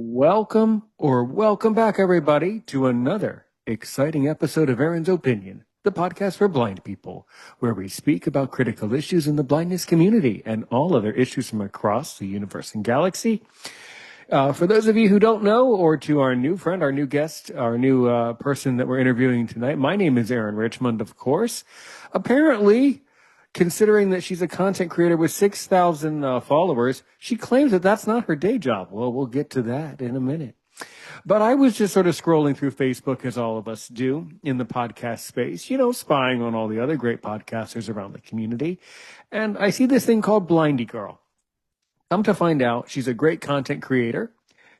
Welcome back, everybody, to another exciting episode of Aaron's Opinion, the podcast for blind people, where we speak about critical issues in the blindness community and all other issues from across the universe and galaxy. For those of you who don't know, or to our new friend, our new guest, our new person that we're interviewing tonight, my name is Aaron Richmond, of course. Apparently, considering that she's a content creator with 6,000 followers, she claims that that's not her day job. Well, we'll get to that in a minute. But I was just sort of scrolling through Facebook, as all of us do in the podcast space, spying on all the other great podcasters around the community. And I see this thing called Blindy Girl. Come to find out, she's a great content creator.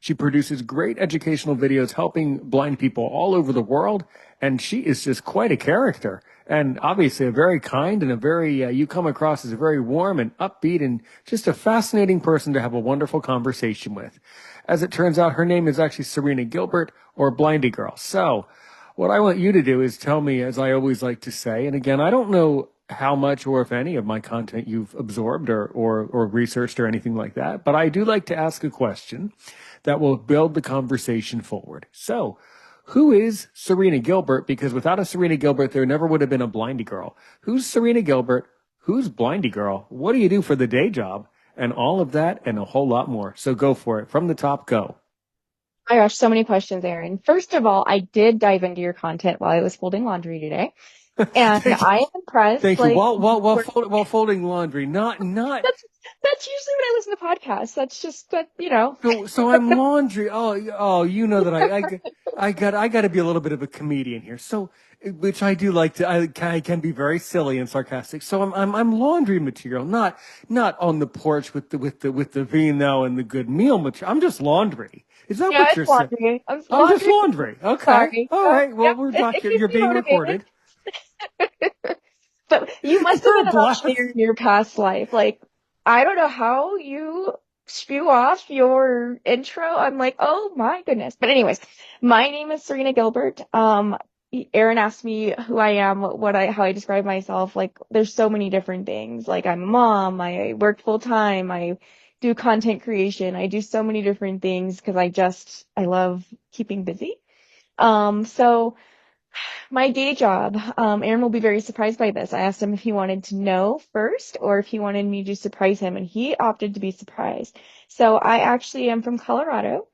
She produces great educational videos helping blind people all over the world. And she is just quite a character. And obviously a very kind and you come across as a very warm and upbeat and just a fascinating person to have a wonderful conversation with. As it turns out, her name is actually Serina Gilbert, or Blindy Girl. So what I want you to do is tell me, as I always like to say, and again, I don't know how much or if any of my content you've absorbed or researched or anything like that, but I do like to ask a question that will build the conversation forward. So, who is Serina Gilbert? Because without a Serina Gilbert, there never would have been a Blindy Girl. Who's Serina Gilbert? Who's Blindy Girl? What do you do for the day job? And all of that and a whole lot more. So go for it. From the top, go. My gosh, so many questions, Aaron. First of all, I did dive into your content while I was folding laundry today, and I am impressed. Thank you. While folding laundry, not. That's usually when I listen to podcasts. That's just So I'm laundry. Oh, you know that I got to be a little bit of a comedian here. So, which I do like to. I can be very silly and sarcastic. So I'm laundry material, not on the porch with the vino and the good meal material. I'm just laundry. Is that what you're laundry. saying? I'm just laundry. Okay. Sorry. All right. Well, Yep. you're being recorded. But you must have been an engineer in your past life. Like, I don't know how you spew off your intro. I'm like, oh my goodness. But anyways, my name is Serina Gilbert. Aaron asked me who I am, how I describe myself. Like, there's so many different things. Like, I'm a mom. I work full time. I do content creation. I do so many different things because I love keeping busy. So my day job, Aaron will be very surprised by this. I asked him if he wanted to know first or if he wanted me to surprise him, and he opted to be surprised. So I actually am from Colorado,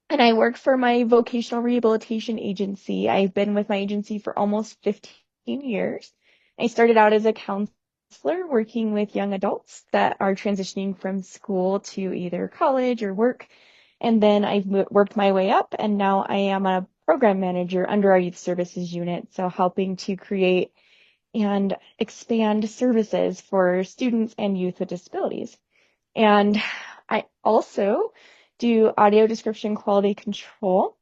and I work for my vocational rehabilitation agency. I've been with my agency for almost 15 years. I started out as a counselor working with young adults that are transitioning from school to either college or work. And then I've worked my way up, and now I am a program manager under our youth services unit. So helping to create and expand services for students and youth with disabilities. And I also do audio description quality control,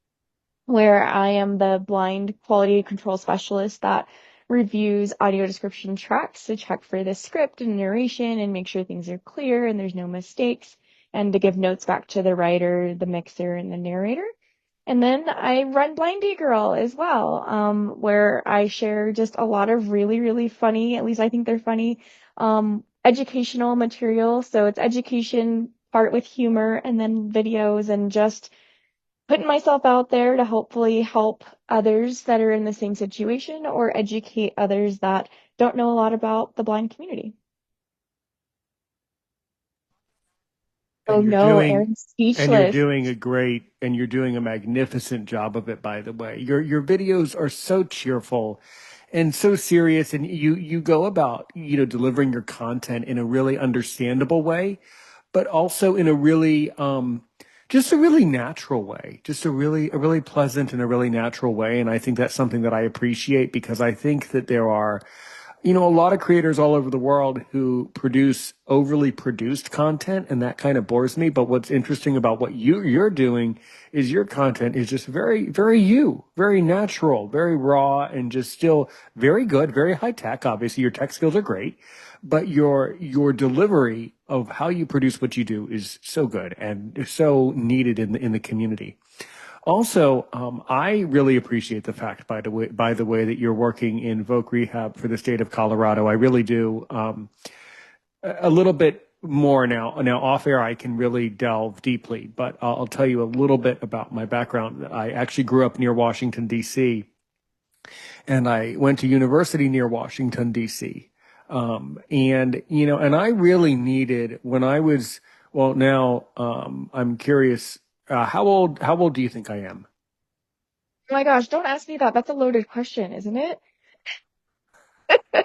where I am the blind quality control specialist that reviews audio description tracks to check for the script and narration and make sure things are clear and there's no mistakes, and to give notes back to the writer, the mixer, and the narrator. And then I run Blindy Girl as well, where I share just a lot of really, really funny, at least I think they're funny, educational material. So it's education part with humor, and then videos, and just putting myself out there to hopefully help others that are in the same situation or educate others that don't know a lot about the blind community. Oh no, Aaron's speechless. And you're doing a magnificent job of it, by the way. Your videos are so cheerful and so serious, and you go about, delivering your content in a really understandable way, but also in a really just a really natural way, just a really pleasant and a really natural way. And I think that's something that I appreciate, because I think that there are a lot of creators all over the world who produce overly produced content, and that kind of bores me. But what's interesting about what you're doing is your content is just very, very very natural, very raw, and just still very good, very high tech. Obviously, your tech skills are great, but your delivery of how you produce what you do is so good and so needed in the community. Also, I really appreciate the fact, by the way, that you're working in voc rehab for the state of Colorado. I really do. A little bit more now. Now, off air, I can really delve deeply, but I'll tell you a little bit about my background. I actually grew up near Washington, D.C., and I went to university near Washington, D.C. And I really needed when I was, well, now, I'm curious, how old do you think I am? Oh my gosh, don't ask me that. That's a loaded question, isn't it?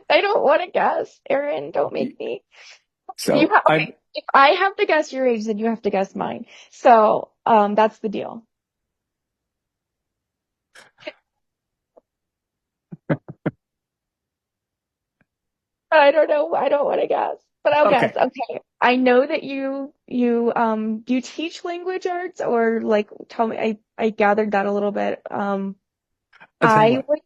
I don't want to guess. Erin, don't make me. So I'm Okay, if I have to guess your age, then you have to guess mine. So, that's the deal. I don't know. I don't want to guess, but I'll guess. okay. Okay. I know that do you teach language arts or like tell me I gathered that a little bit. I'll tell you I what. would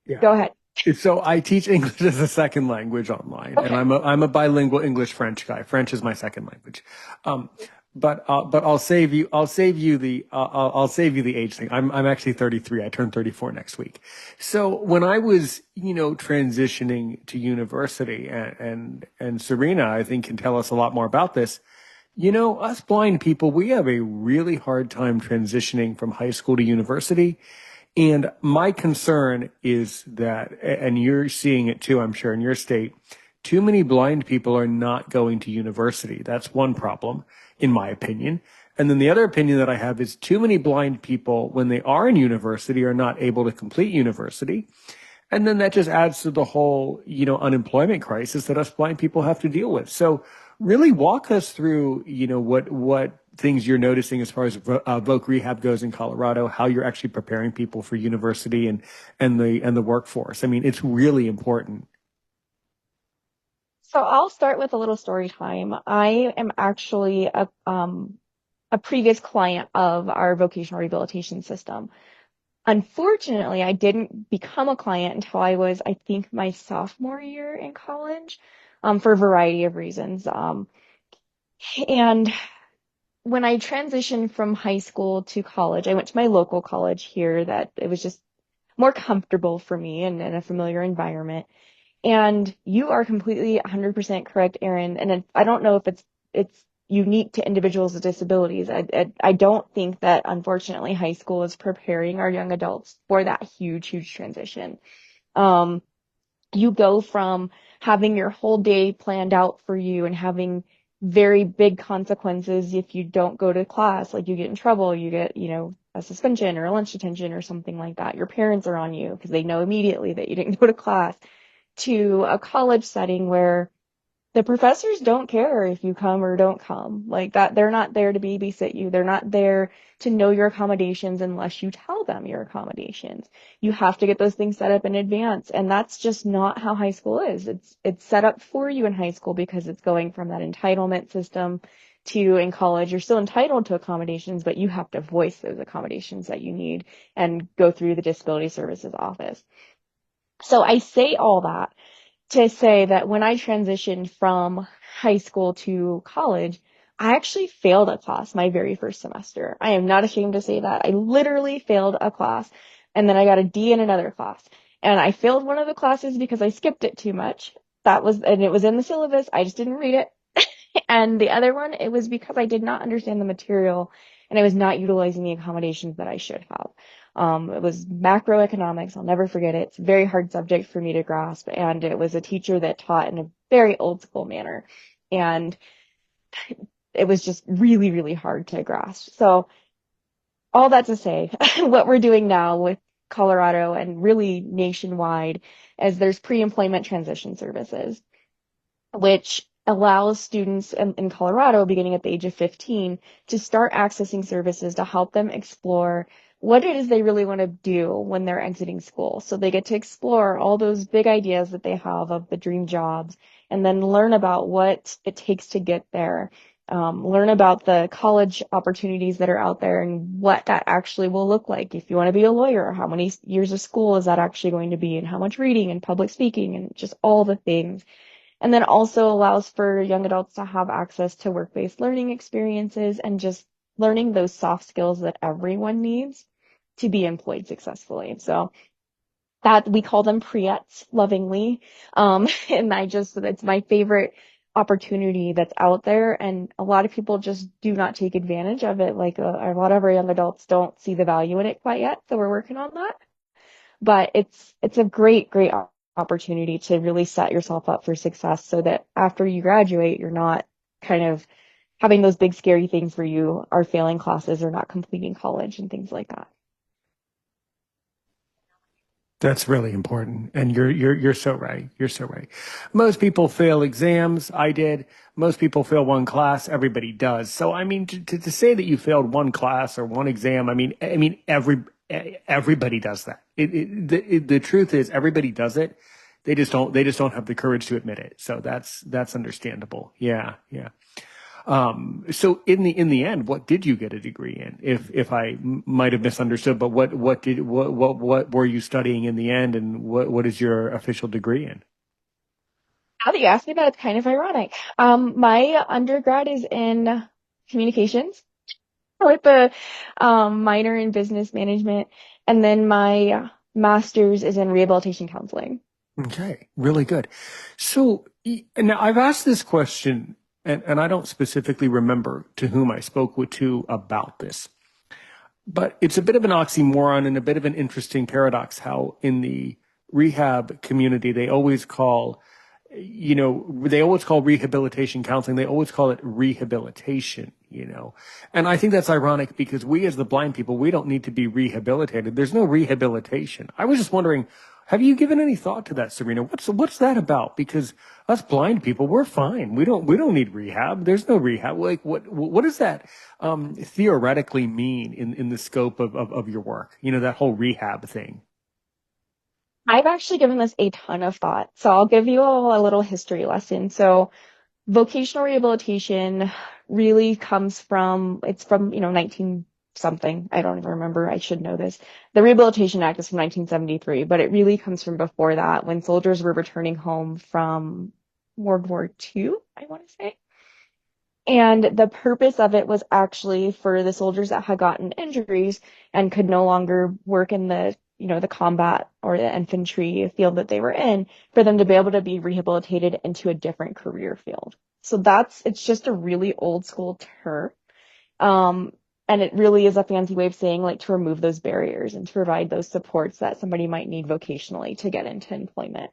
Yeah. go ahead. So I teach English as a second language online, and Okay. I'm a bilingual English French guy. French is my second language. Um, but I'll save you the age thing. I'm actually 33. I turn 34 next week. So when I was transitioning to university, and Serena I think can tell us a lot more about this. Us blind people, we have a really hard time transitioning from high school to university. And my concern is that, and you're seeing it too, I'm sure, in your state, too many blind people are not going to university. That's one problem, in my opinion. And then the other opinion that I have is too many blind people, when they are in university, are not able to complete university. And then that just adds to the whole, unemployment crisis that us blind people have to deal with. So really walk us through, what things you're noticing as far as voc rehab goes in Colorado, how you're actually preparing people for university and the workforce. I mean, it's really important. So I'll start with a little story time. I am actually a previous client of our vocational rehabilitation system. Unfortunately, I didn't become a client until I was, I think, my sophomore year in college, for a variety of reasons. And when I transitioned from high school to college, I went to my local college here that it was just more comfortable for me and in a familiar environment. And you are completely 100% correct, Erin. And I don't know if it's unique to individuals with disabilities. I don't think that unfortunately high school is preparing our young adults for that huge transition. Um, you go from having your whole day planned out for you and having very big consequences if you don't go to class, like you get in trouble, you get, a suspension or a lunch detention or something like that. Your parents are on you because they know immediately that you didn't go to class, to a college setting where the professors don't care if you come or don't come. Like that, they're not there to babysit you. They're not there to know your accommodations unless you tell them your accommodations. You have to get those things set up in advance. And that's just not how high school is. It's set up for you in high school because it's going from that entitlement system to in college. You're still entitled to accommodations, but you have to voice those accommodations that you need and go through the disability services office. So I say all that to say that when I transitioned from high school to college, I actually failed a class my very first semester. I am not ashamed to say that. I literally failed a class and then I got a D in another class. And I failed one of the classes because I skipped it too much. And it was in the syllabus. I just didn't read it. And the other one, it was because I did not understand the material and I was not utilizing the accommodations that I should have. It was macroeconomics. I'll never forget it. It's a very hard subject for me to grasp. And it was a teacher that taught in a very old school manner. And it was just really hard to grasp. So all that to say, what we're doing now with Colorado and really nationwide is there's pre-employment transition services, which allows students in Colorado, beginning at the age of 15, to start accessing services to help them explore what it is they really want to do when they're exiting school. So they get to explore all those big ideas that they have of the dream jobs and then learn about what it takes to get there. Learn about the college opportunities that are out there and what that actually will look like. If you want to be a lawyer, how many years of school is that actually going to be, and how much reading and public speaking and just all the things. And then also allows for young adults to have access to work-based learning experiences and just learning those soft skills that everyone needs to be employed successfully. So that we call them preets lovingly. And it's my favorite opportunity that's out there, and a lot of people just do not take advantage of it. Like a lot of our young adults don't see the value in it quite yet, so we're working on that. But it's a great opportunity to really set yourself up for success so that after you graduate, you're not kind of having those big scary things where you are failing classes or not completing college and things like that. That's really important. And you're so right. You're so right. Most people fail exams. I did. Most people fail one class. Everybody does. So I mean, to say that you failed one class or one exam, I mean, everybody does that. The truth is everybody does it. They just don't have the courage to admit it. So that's understandable. Yeah, yeah. So in the end, what did you get a degree in? If I might have misunderstood, but what were you studying in the end, and what is your official degree in? Now that you asked me that, it's kind of ironic. My undergrad is in communications with a minor in business management, and then my master's is in rehabilitation counseling. Okay, really good. So now I've asked this question, and I don't specifically remember to whom I spoke with to about this. But it's a bit of an oxymoron and a bit of an interesting paradox how in the rehab community they always call rehabilitation counseling, they always call it rehabilitation. And I think that's ironic because we as the blind people, we don't need to be rehabilitated. There's no rehabilitation. I was just wondering, have you given any thought to that, Serena? What's that about? Because us blind people, we're fine. We don't need rehab. There's no rehab. Like what does that theoretically mean in the scope of your work? That whole rehab thing. I've actually given this a ton of thought, so I'll give you all a little history lesson. So vocational rehabilitation really comes from, it's from, 19 something. I don't even remember. I should know this. The Rehabilitation Act is from 1973, but it really comes from before that when soldiers were returning home from World War II, I want to say. And the purpose of it was actually for the soldiers that had gotten injuries and could no longer work in the combat or the infantry field that they were in, for them to be able to be rehabilitated into a different career field. So it's just a really old school term. Um, and it really is a fancy way of saying like to remove those barriers and to provide those supports that somebody might need vocationally to get into employment.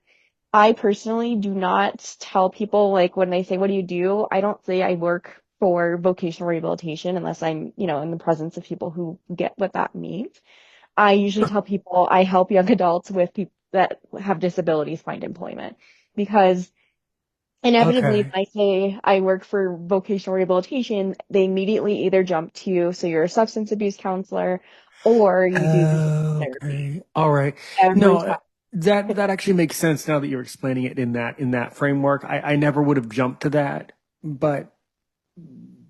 I personally do not tell people like when they say, what do you do? I don't say I work for vocational rehabilitation unless I'm in the presence of people who get what that means. I usually tell people I help young adults with people that have disabilities find employment because inevitably Okay. when I say I work for vocational rehabilitation, they immediately either jump to, so you're a substance abuse counselor or you do behavioral therapy Okay. All right. every No, time. that actually makes sense now that you're explaining it in that framework. I never would have jumped to that, but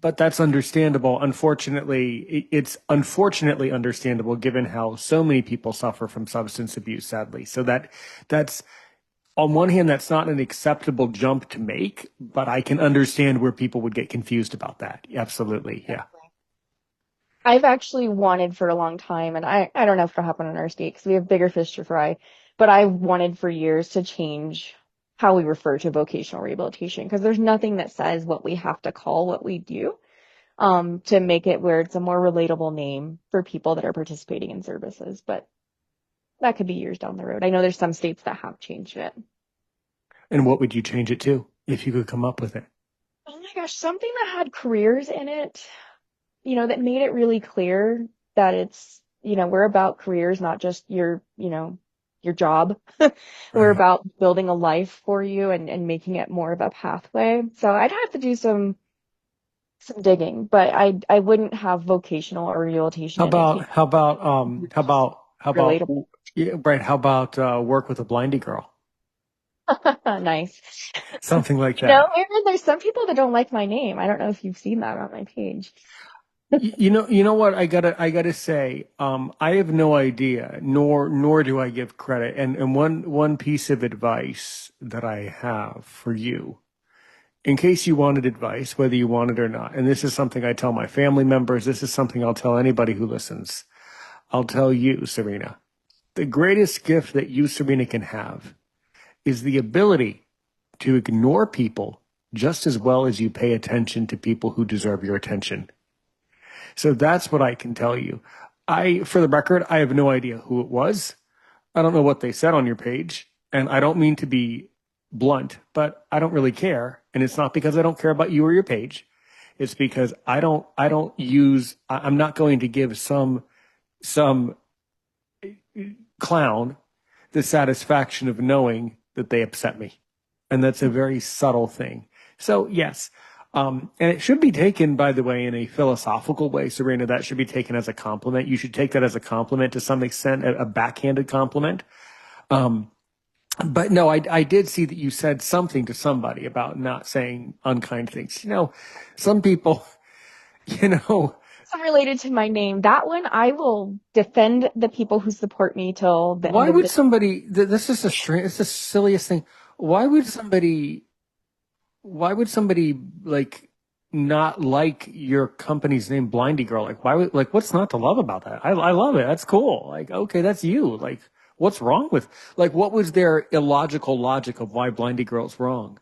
that's understandable. Unfortunately, it's unfortunately understandable given how so many people suffer from substance abuse, sadly. So that's on one hand, that's not an acceptable jump to make, but I can understand where people would get confused about that. Absolutely. Yeah. I've actually wanted for a long time, and I don't know if it'll happen in our state because we have bigger fish to fry, but I've wanted for years to change how we refer to vocational rehabilitation because there's nothing that says what we have to call what we do, to make it where it's a more relatable name for people that are participating in services. But that could be years down the road. I know there's some states that have changed it. And what would you change it to if you could come up with it? Oh my gosh, something that had careers in it, that made it really clear that we're about careers, not just your job. We're Right. about building a life for you and making it more of a pathway. So I'd have to do some digging, but I wouldn't have vocational or rehabilitation How in it about because how about it's how just about how about relatable. yeah, right? How about work with a blindy girl? Nice. Something like that. Aaron, there's some people that don't like my name. I don't know if you've seen that on my page. You know what I gotta say. I have no idea, nor do I give credit. And one piece of advice that I have for you, in case you wanted advice, whether you want it or not, and this is something I tell my family members. This is something I'll tell anybody who listens. I'll tell you, Serena. The greatest gift that you, Serena, can have is the ability to ignore people just as well as you pay attention to people who deserve your attention. So that's what I can tell you. For the record, I have no idea who it was. I don't know what they said on your page, and I don't mean to be blunt, but I don't really care. And it's not because I don't care about you or your page. It's because I'm not going to give some clown the satisfaction of knowing that they upset me. And that's a very subtle thing. So yes. And it should be taken, by the way, in a philosophical way, Serena. That should be taken as a compliment. You should take that as a compliment to some extent, a backhanded compliment. But no, I did see that you said something to somebody about not saying unkind things. Some people, you know, Related to my name, that one I will defend the people who support me till the why end of would the. somebody, this is it's the silliest thing. Why would somebody, why would somebody like not like your company's name, Blindy Girl? Like, what's not to love about that? I love it. That's cool. Like, okay, that's you. Like, what's wrong with, like, what was their illogical logic of why Blindy Girl's wrong?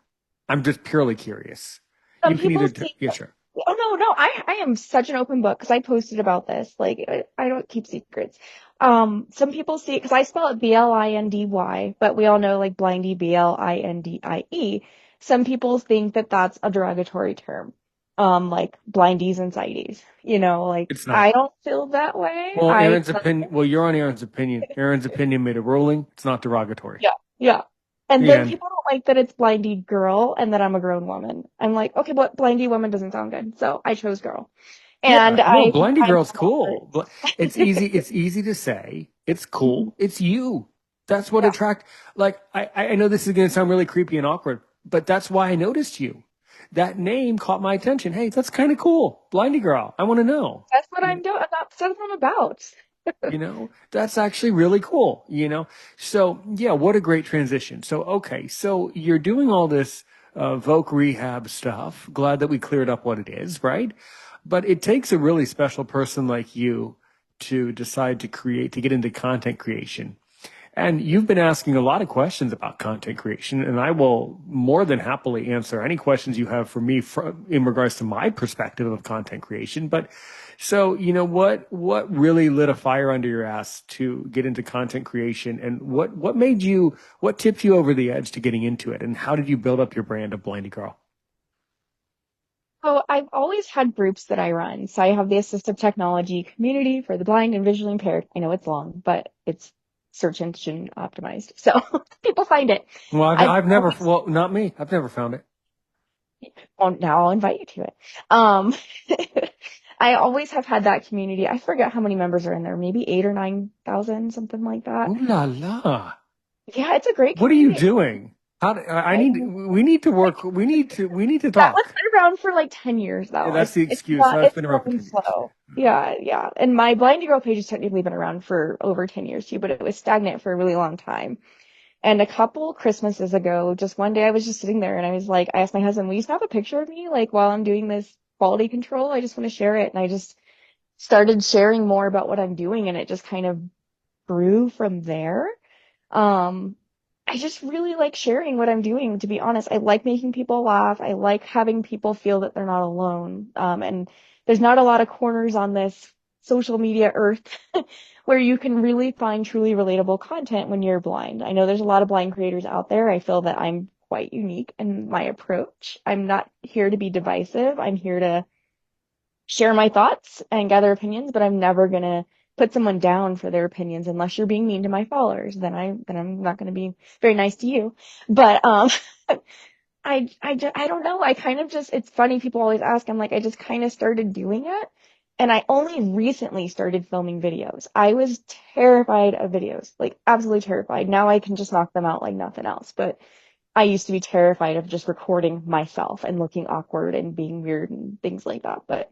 I'm just purely curious. Some You can people either, see. yeah, sure. Oh no, I am such an open book because I posted about this. Like I don't keep secrets. Some people see because I spell it Blindy, but we all know like blindy Blindie. Some people think that that's a derogatory term. Like blindies and sighties. Like It's I not. don't feel that way. Well, Aaron's opinion, well, you're on Aaron's opinion. Aaron's opinion made a ruling. It's not derogatory. Yeah, yeah. And The then end. people don't like that it's blindy girl and that I'm a grown woman. I'm like, okay, but blindy woman doesn't sound good, so I chose girl. Yeah, And no, I Blindy find Girl's cool. It's easy. It's easy to say. It's Mhm. cool. It's you. That's what Yeah, attract. Like I know this is going to sound really creepy and awkward, but that's why I noticed you. That name caught my attention. Hey, that's kind of cool. Blindy Girl. I want to know. that's what I'm doing. That's what I'm about. That's actually really cool. So yeah, what a great transition. So, okay. So you're doing all this, Voc rehab stuff. Glad that we cleared up what it is, right? But it takes a really special person like you to decide to get into content creation. And you've been asking a lot of questions about content creation, and I will more than happily answer any questions you have for me in regards to my perspective of content creation. But so, what really lit a fire under your ass to get into content creation, and what tipped you over the edge to getting into it, and how did you build up your brand of Blindy Girl? So I've always had groups that I run. So I have the assistive technology community for the blind and visually impaired. I know it's long, but it's search engine optimized. So people find it. Well, I've always, not me. I've never found it. well, now I'll invite you to it. Um, I always have had that community. I forget how many members are in there, maybe 8 or 9,000, something like that. Ooh la la. Yeah, it's a great What are you community. doing? We need to work. We need to That one's talk. been around for like 10 years Yeah, though. that's It's the it's excuse. not Oh, it's it's been around for growing 10 years. slow. Yeah, yeah. And my Blind Girl page has technically been around for over 10 years too, but it was stagnant for a really long time. And a couple Christmases ago, just one day I was just sitting there and I was like, I asked my husband, will you snap a picture of me like while I'm doing this quality control? I just want to share it. And I just started sharing more about what I'm doing and it just kind of grew from there. Um, I just really like sharing what I'm doing, to be honest. I like making people laugh. I like having people feel that they're not alone. And there's not a lot of corners on this social media earth where you can really find truly relatable content when you're blind. I know there's a lot of blind creators out there. I feel that I'm quite unique in my approach. I'm not here to be divisive. I'm here to share my thoughts and gather opinions, but I'm never gonna put someone down for their opinions unless you're being mean to my followers. Then I'm not gonna be very nice to you. But I don't know. I kind of just it's funny. People always ask. I'm like I just kind of started doing it, and I only recently started filming videos. I was terrified of videos, like absolutely terrified. Now I can just knock them out like nothing else. But I used to be terrified of just recording myself and looking awkward and being weird and things like that. But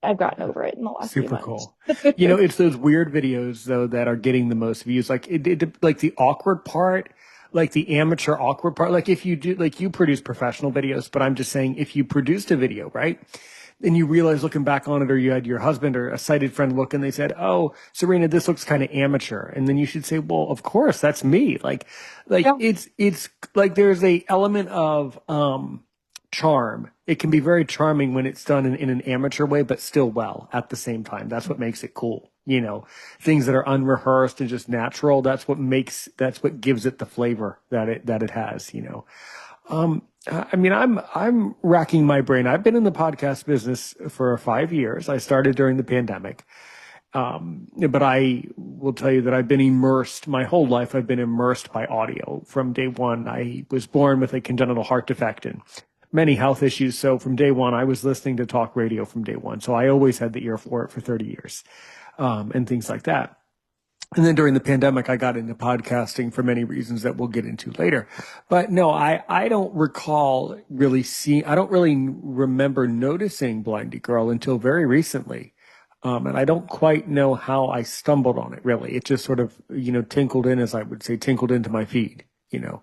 I've gotten over it in the last few Super months. cool. It's those weird videos though that are getting the most views. Like like the awkward part, like the amateur awkward part. Like if you do, like you produce professional videos, but I'm just saying if you produced a video, right? And you realize looking back on it, or you had your husband or a sighted friend look and they said, "Oh, Serena, this looks kind of amateur." And then you should say, "Well, of course, that's me." Like Yeah. it's like there's a element of, charm. It can be very charming when it's done in an amateur way, but still well at the same time. That's what makes it cool. Things that are unrehearsed and just natural. That's what gives it the flavor that it has, I mean, I'm racking my brain. I've been in the podcast business for 5 years. I started during the pandemic. But I will tell you that I've been immersed my whole life. I've been immersed by audio from day one. I was born with a congenital heart defect and many health issues. So from day one, I was listening to talk radio from day one. So I always had the ear for it for 30 years, and things like that. And then during the pandemic, I got into podcasting for many reasons that we'll get into later. But no, I don't recall really I don't really remember noticing Blindy Girl until very recently. And I don't quite know how I stumbled on it, really. It just sort of, tinkled in, as I would say, tinkled into my feed, you know.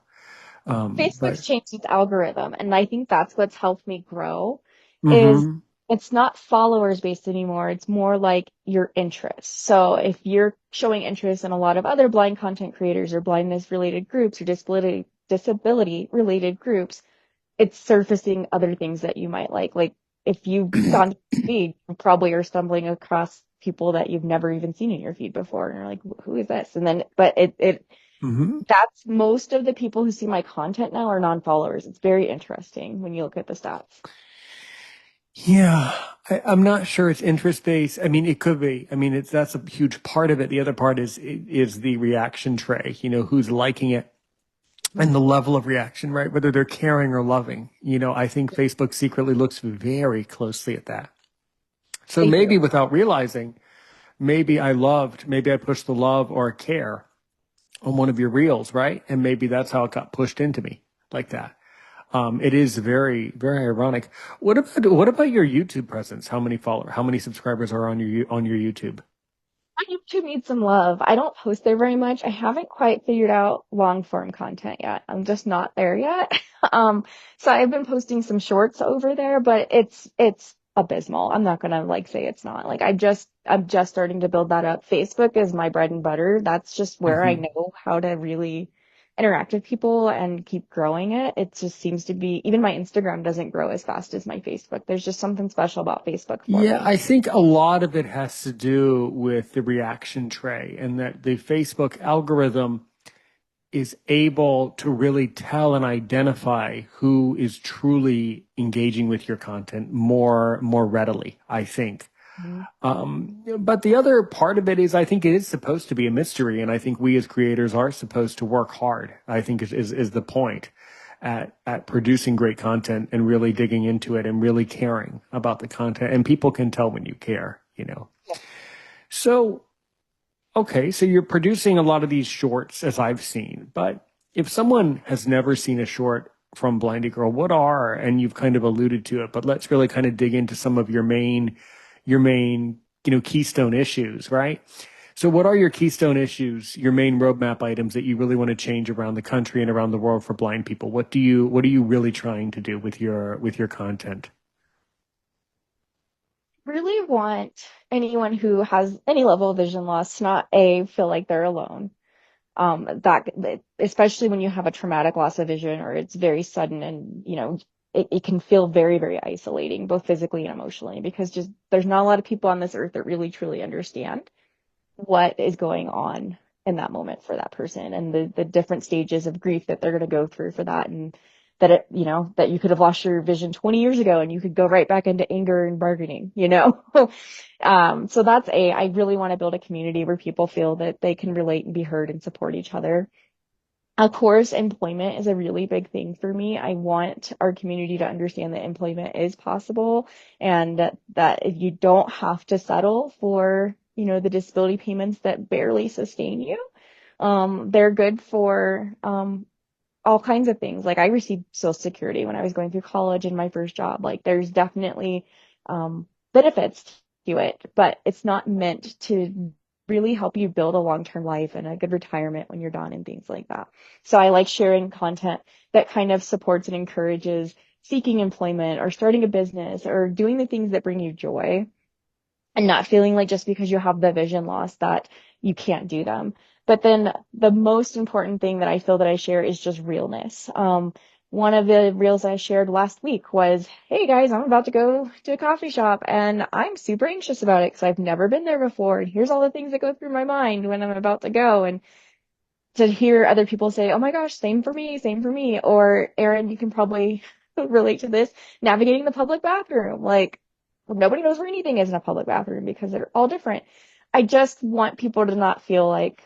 But Facebook's changed its algorithm, and I think that's what's helped me grow is hmm it's not followers based anymore. It's more like your interests. So if you're showing interest in a lot of other blind content creators or blindness related groups or disability related groups, it's surfacing other things that you might like. Like if you've gone to the feed, you probably are stumbling across people that you've never even seen in your feed before. And you're like, who is this? And then, but hmm that's most of the people who see my content now are non-followers. It's very interesting when you look at the stats. Yeah, I'm not sure it's interest based. I mean, it could be. I mean, that's a huge part of it. The other part is the reaction tray. Who's liking it and the level of reaction, right? Whether they're caring or loving. I think Facebook secretly looks very closely at that. So They maybe do. without realizing, maybe I pushed the love or care on one of your reels, right? And maybe that's how it got pushed into me like that. It is very, very ironic. What about your YouTube presence? How many subscribers are on your YouTube? My YouTube needs some love. I don't post there very much. I haven't quite figured out long form content yet. I'm just not there yet. So I've been posting some shorts over there, but it's abysmal. I'm not gonna like say it's not. Like I'm just starting to build that up. Facebook is my bread and butter. That's just where I hmm know how to really interact with people and keep growing it. It just seems to be even my Instagram doesn't grow as fast as my Facebook. There's just something special about Facebook for Yeah, me. I think a lot of it has to do with the reaction tray and that the Facebook algorithm is able to really tell and identify who is truly engaging with your content more readily, I think. But the other part of it is I think it is supposed to be a mystery, and I think we as creators are supposed to work hard. I think is the point at producing great content and really digging into it and really caring about the content. And people can tell when you care. So okay, so you're producing a lot of these shorts as I've seen, but if someone has never seen a short from Blindy Girl, and you've kind of alluded to it, but let's really kind of dig into some of your main, keystone issues, right? So what are your keystone issues, your main roadmap items that you really want to change around the country and around the world for blind people? What are you really trying to do with your content? Really want anyone who has any level of vision loss to not a feel like they're alone. That especially when you have a traumatic loss of vision or it's very sudden and it can feel very, very isolating, both physically and emotionally, because just there's not a lot of people on this earth that really truly understand what is going on in that moment for that person and the different stages of grief that they're going to go through for that and that you could have lost your vision 20 years ago and you could go right back into anger and bargaining. So I really want to build a community where people feel that they can relate and be heard and support each other. Of course, employment is a really big thing for me. I want our community to understand that employment is possible and that you don't have to settle for, the disability payments that barely sustain you. They're good for all kinds of things. Like I received Social Security when I was going through college and my first job. Like there's definitely benefits to it, but it's not meant to really help you build a long-term life and a good retirement when you're done and things like that. So I like sharing content that kind of supports and encourages seeking employment or starting a business or doing the things that bring you joy and not feeling like just because you have the vision loss that you can't do them. But then the most important thing that I feel that I share is just realness. one of the reels I shared last week was, hey guys, I'm about to go to a coffee shop and I'm super anxious about it because I've never been there before. And here's all the things that go through my mind when I'm about to go. And to hear other people say, oh my gosh, same for me, same for me. Or Erin, you can probably relate to this, navigating the public bathroom. Like, well, nobody knows where anything is in a public bathroom because they're all different. I just want people to not feel like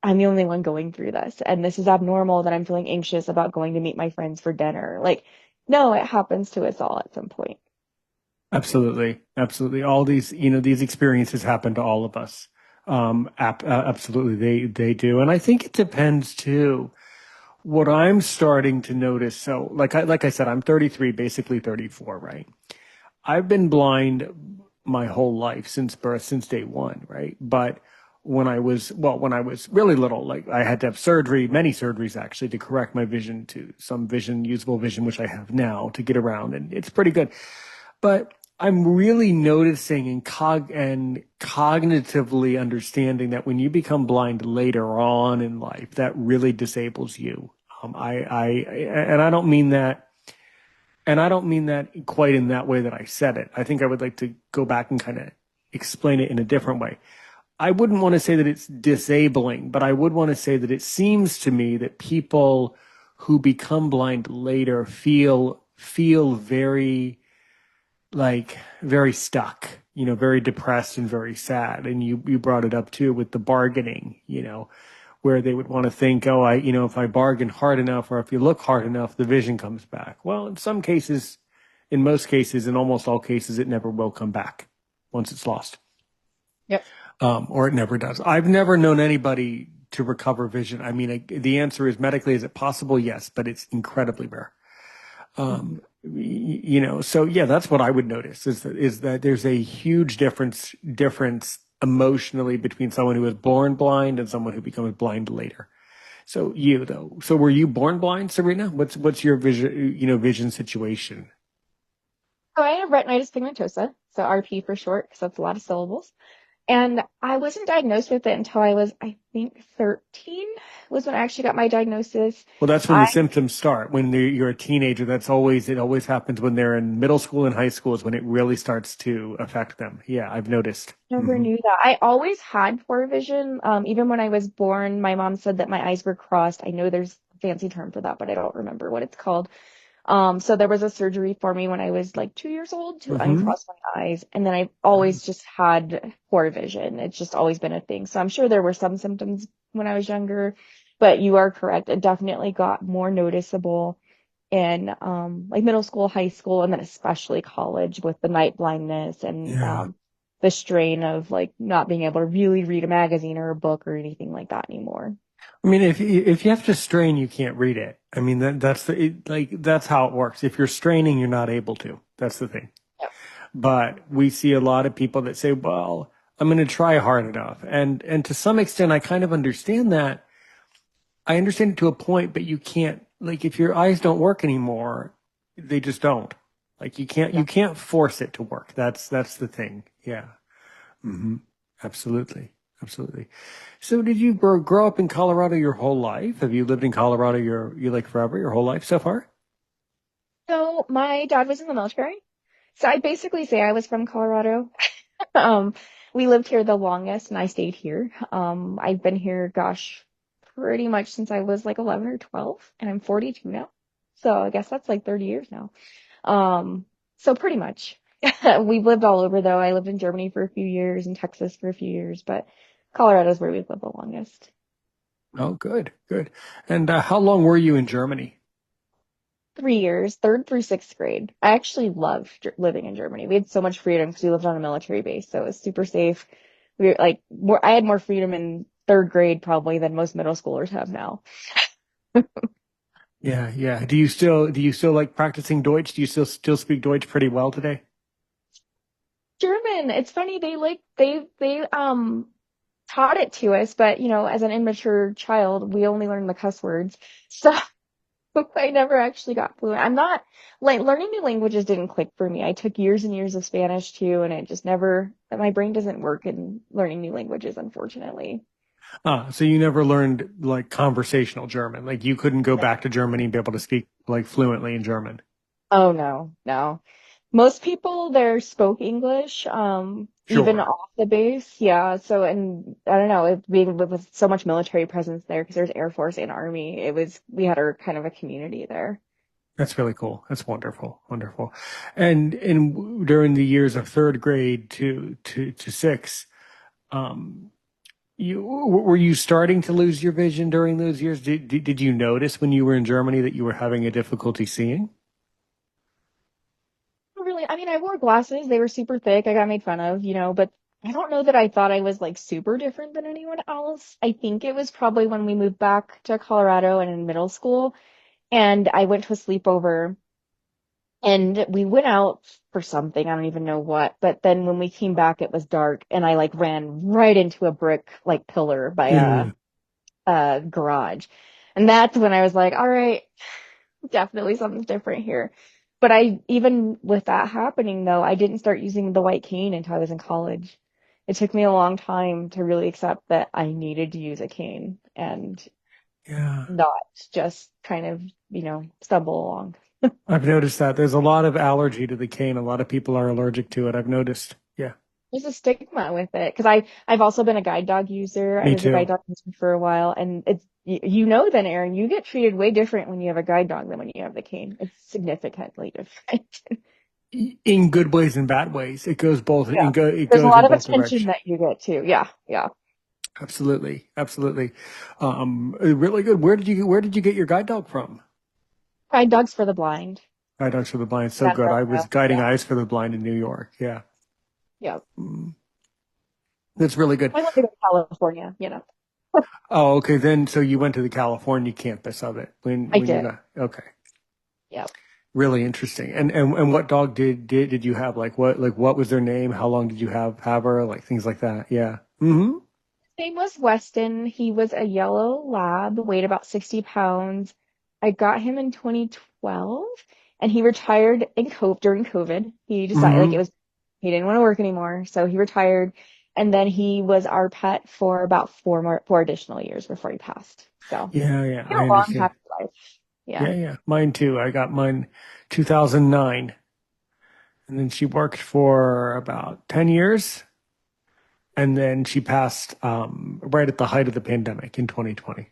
I'm the only one going through this and this is abnormal that I'm feeling anxious about going to meet my friends for dinner. Like, no, it happens to us all at some point. Absolutely. Absolutely. All these, these experiences happen to all of us. Absolutely. They do. And I think it depends too. What I'm starting to notice. So like I said, I'm 33, basically 34, right? I've been blind my whole life since birth, since day one, right? But when I was really little, like I had to have surgery, many surgeries actually, to correct my vision to some vision, usable vision, which I have now to get around. And it's pretty good. But I'm really noticing and cognitively understanding that when you become blind later on in life, that really disables you. And I don't mean that, and I don't mean that quite in that way that I said it. I think I would like to go back and kind of explain it in a different way. I wouldn't want to say that it's disabling, but I would want to say that it seems to me that people who become blind later feel very very stuck, very depressed and very sad. And you brought it up too with the bargaining, where they would want to think, oh, if I bargain hard enough or if you look hard enough, the vision comes back. Well, in some cases, in most cases, in almost all cases, it never will come back once it's lost. Yep. Or it never does. I've never known anybody to recover vision. I mean, the answer is medically, is it possible? Yes, but it's incredibly rare. So yeah, that's what I would notice is that there's a huge difference emotionally between someone who is born blind and someone who becomes blind later. So you though, so were you born blind, Serena? What's your vision, vision situation? So I have retinitis pigmentosa, so RP for short, because that's a lot of syllables. And I wasn't diagnosed with it until I was, I think, 13 was when I actually got my diagnosis. Well, that's when the I symptoms start. When you're a teenager, it always happens when they're in middle school and high school is when it really starts to affect them. Yeah, I've noticed. never knew that. I always had poor vision. Even when I was born, my mom said that my eyes were crossed. I know there's a fancy term for that, but I don't remember what it's called. So there was a surgery for me when I was like 2 years old to Hmm. uncross my eyes. And then I've always just had poor vision. It's just always been a thing. So I'm sure there were some symptoms when I was younger, but you are correct. It definitely got more noticeable in like middle school, high school, and then especially college with the night blindness and Yeah. the strain of like not being able to really read a magazine or a book or anything like that anymore. I mean, if you have to strain, you can't read it. I mean, that's how it works. If you're straining, you're not able to. That's the thing. Yep. But we see a lot of people that say, "Well, I'm going to try hard enough," and to some extent, I kind of understand that. I understand it to a point, but you can't like if your eyes don't work anymore, they just don't. Like Yeah. you can't force it to work. That's the thing. Yeah. Hmm. Absolutely. Absolutely. So did you grow up in Colorado your whole life? Have you lived in Colorado you like forever, your whole life so far? So my dad was in the military. So I'd basically say I was from Colorado. Um, we lived here the longest and I stayed here. I've been here, gosh, pretty much since I was like 11 or 12 and I'm 42 now. So I guess that's like 30 years now. Um, so pretty much. We've lived all over though. I lived in Germany for a few years and Texas for a few years, but Colorado's where we've lived the longest. Oh, good, good. And how long were you in Germany? 3 years, third through sixth grade. I actually loved living in Germany. We had so much freedom because we lived on a military base, so it was super safe. We were like more, I had more freedom in third grade probably than most middle schoolers have now. Yeah, yeah. Do you still like practicing Deutsch? Do you still speak Deutsch pretty well today? German, it's funny, they taught it to us, but as an immature child, we only learned the cuss words. So I never actually got fluent. I'm not like learning new languages didn't click for me. I took years and years of Spanish too, and it just never, my brain doesn't work in learning new languages, unfortunately. So you never learned like conversational German. Like you couldn't go back to Germany and be able to speak like fluently in German. Oh no, no. Most people there spoke English, even Sure. off the base. Yeah. So, and I don't know, it being with so much military presence there, because there's Air Force and Army, we had our kind of a community there. That's really cool. That's wonderful. Wonderful. And during the years of third grade to six, um, were you starting to lose your vision during those years? Did you notice when you were in Germany that you were having a difficulty seeing? Really, I mean, I wore glasses. They were super thick. I got made fun of, but I don't know that I thought I was like super different than anyone else. I think it was probably when we moved back to Colorado and in middle school, and I went to a sleepover and we went out for something. I don't even know what. But then when we came back, it was dark and I like ran right into a brick like pillar by Ugh. a garage. And that's when I was like, all right, definitely something's different here. But even with that happening though, I didn't start using the white cane until I was in college. It took me a long time to really accept that I needed to use a cane and Yeah. not just kind of, stumble along. I've noticed that there's a lot of allergy to the cane. A lot of people are allergic to it. I've noticed. Yeah, There's a stigma with it because I've also been a guide dog user. I me was a guide too. dog user for a while, and then Aaron, you get treated way different when you have a guide dog than when you have the cane. It's significantly different. In good ways and bad ways. It goes both Yeah. it There's a goes lot in of both attention directions. that you get too. Yeah, yeah. Absolutely. Absolutely. Really good. Where did you get your guide dog from? Guide dogs for the blind. Guide dogs for the blind. So Denver, good. I was Ohio. guiding Yeah, eyes for the blind in New York. Yeah. yeah. Mm. That's really good. I love to go to California. Oh, okay. Then, so you went to the California campus of it I when you did. got, okay. Yeah. Really interesting. And what dog did you have? Like what was their name? How long did you have her? Like things like that. Yeah. Mm-hmm. His name was Weston. He was a yellow lab, weighed about 60 pounds. I got him in 2012 and he retired during COVID. He decided like Mm-hmm. he didn't want to work anymore. So he retired. And then he was our pet for about four additional years before he passed. So Yeah, yeah, he had I a long, understand. happy life. Yeah. Yeah, yeah. Mine too. I got mine 2009. And then she worked for about 10 years. And then she passed right at the height of the pandemic in 2020.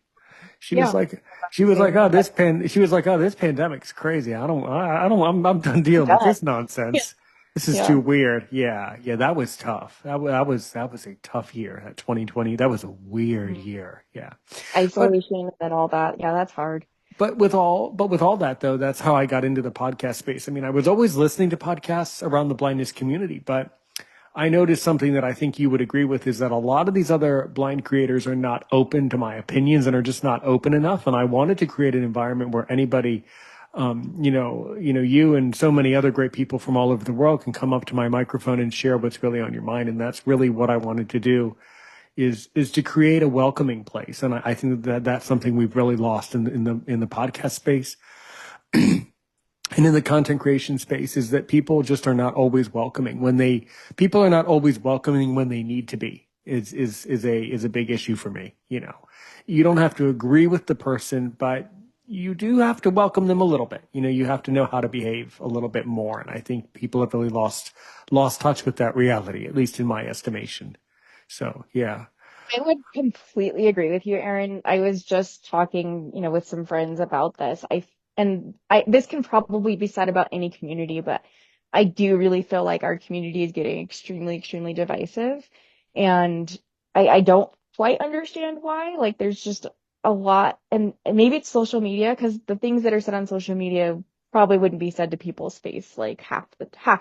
She was Yeah. like, she was like, Same. oh, she was like, oh, this pandemic's crazy. I'm done I'm dealing with done. this Yeah. nonsense. This is too Yeah. weird. Yeah, yeah, that was tough. That was a tough year. That 2020, that was a weird Mhm. year. Yeah, but Isolation and all that. Yeah, that's hard. but with all that though, that's how I got into the podcast space. I mean, I was always listening to podcasts around the blindness community, but I noticed something that I think you would agree with is that a lot of these other blind creators are not open to my opinions and are just not open enough. And I wanted to create an environment where anybody, you and so many other great people from all over the world can come up to my microphone and share what's really on your mind. And that's really what I wanted to do is to create a welcoming place. And I think that that's something we've really lost in the podcast space and in the content creation space is that people just are not always welcoming people are not always welcoming when they need to be is a big issue for me. You don't have to agree with the person, but you do have to welcome them a little bit. You have to know how to behave a little bit more. And I think people have really lost touch with that reality, at least in my estimation. So yeah. I would completely agree with you, Erin. I was just talking, with some friends about this. This can probably be said about any community, but I do really feel like our community is getting extremely, extremely divisive. And I don't quite understand why. Like, there's just a lot, and maybe it's social media, because the things that are said on social media probably wouldn't be said to people's face, like half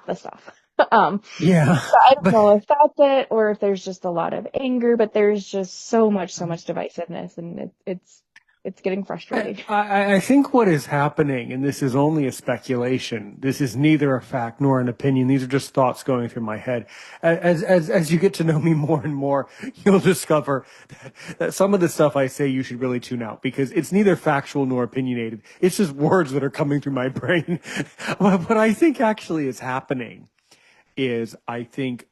the stuff. Um, Yeah. I don't But know if that's it or if there's just a lot of anger, but there's just so much divisiveness, and it's getting I, frustrating. I think what is happening, and this is only a speculation, this is neither a fact nor an opinion. These are just thoughts going through my head. As you get to know me more and more, you'll discover that some of the stuff I say you should really tune out because it's neither factual nor opinionated. It's just words that are coming through my brain. What I think actually is happening is I think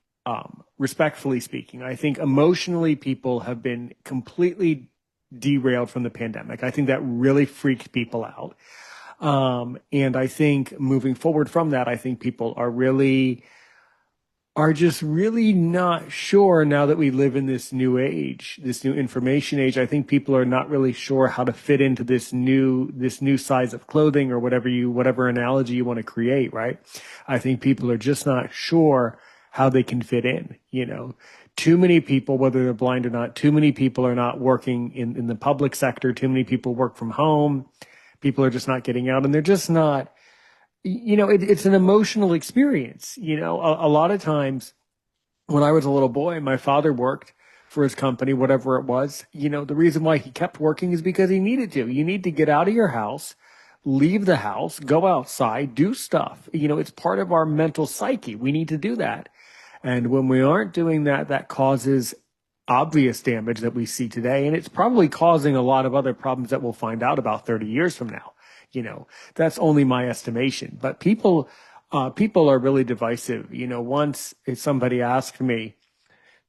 respectfully speaking. I think emotionally people have been completely derailed from the pandemic. I think that really freaked people out. And I think moving forward from that, I think people are just really not sure now that we live in this new age, this new information age. I think people are not really sure how to fit into this new size of clothing or whatever analogy you want to create, right? I think people are just not sure how they can fit in, you know. Too many people, whether they're blind or not, too many people are not working in the public sector. Too many people work from home. People are just not getting out and they're just not, it's an emotional experience. A lot of times when I was a little boy, my father worked for his company, whatever it was. The reason why he kept working is because he needed to. You need to get out of your house, leave the house, go outside, do stuff. It's part of our mental psyche. We need to do that. And when we aren't doing that, that causes obvious damage that we see today. And it's probably causing a lot of other problems that we'll find out about 30 years from now. That's only my estimation. But people are really divisive. Once if somebody asked me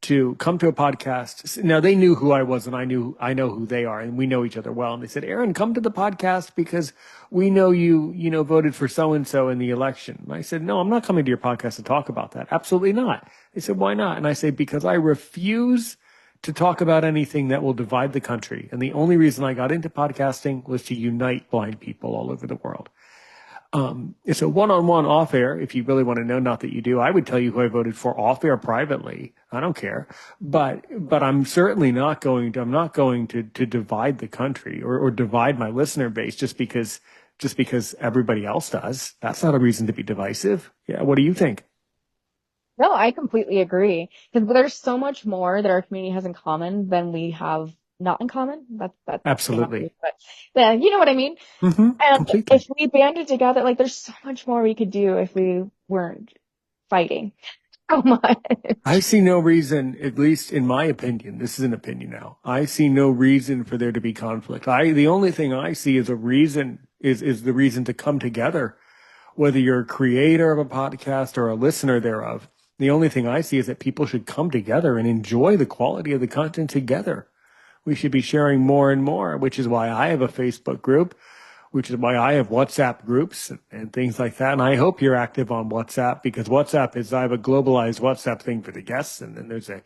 to come to a podcast, now they knew who I was and I know who they are and we know each other well. And they said, Aaron, come to the podcast because we know you voted for so-and-so in the election. And I said, no, I'm not coming to your podcast to talk about that. Absolutely not. They said, why not? And I say, because I refuse to talk about anything that will divide the country. And the only reason I got into podcasting was to unite blind people all over the world. It's a one-on-one off air. If you really want to know, not that you do, I would tell you who I voted for off air privately. I don't care. But I'm certainly I'm not going to divide the country or divide my listener base just because everybody else does. That's not a reason to be divisive. Yeah. What do you think? No, I completely agree. Because there's so much more that our community has in common than we have not in common. That came off weird, Absolutely. but yeah, you know what I mean. And if Completely. we banded together, like there's so much more we could do if we weren't fighting so I much. see no reason, at least in my opinion, this is an opinion now. I see no reason for there to be conflict. The only thing I see is a reason is the reason to come together, whether you're a creator of a podcast or a listener thereof. The only thing I see is that people should come together and enjoy the quality of the content together. We should be sharing more and more, which is why I have a Facebook group, which is why I have WhatsApp groups and things like that. And I hope you're active on WhatsApp because I have a globalized WhatsApp thing for the guests. And then there's a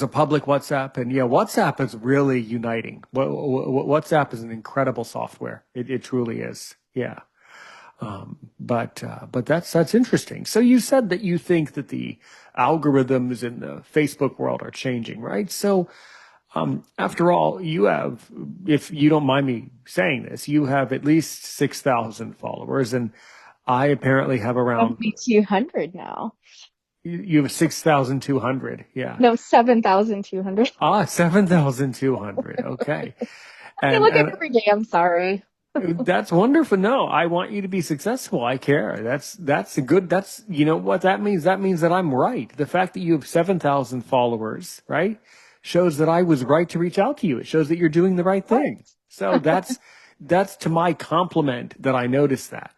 public WhatsApp. And yeah, WhatsApp is really uniting. WhatsApp is an incredible software. It truly is. Yeah. But that's interesting. So you said that you think that the algorithms in the Facebook world are changing, right? So, after all, if you don't mind me saying this, you have at least 6,000 followers, and I apparently have Must around, be 200 now. you have 6,200. Yeah. No, 7,200. 7,200. Okay. I And, look at and every day. I'm sorry. that's wonderful. No, I want you to be successful. I care. That's a good, you know what that means? That means that I'm right. The fact that you have 7,000 followers, right, shows that I was right to reach out to you. It shows that you're doing the right thing. So that's to my compliment that I noticed that.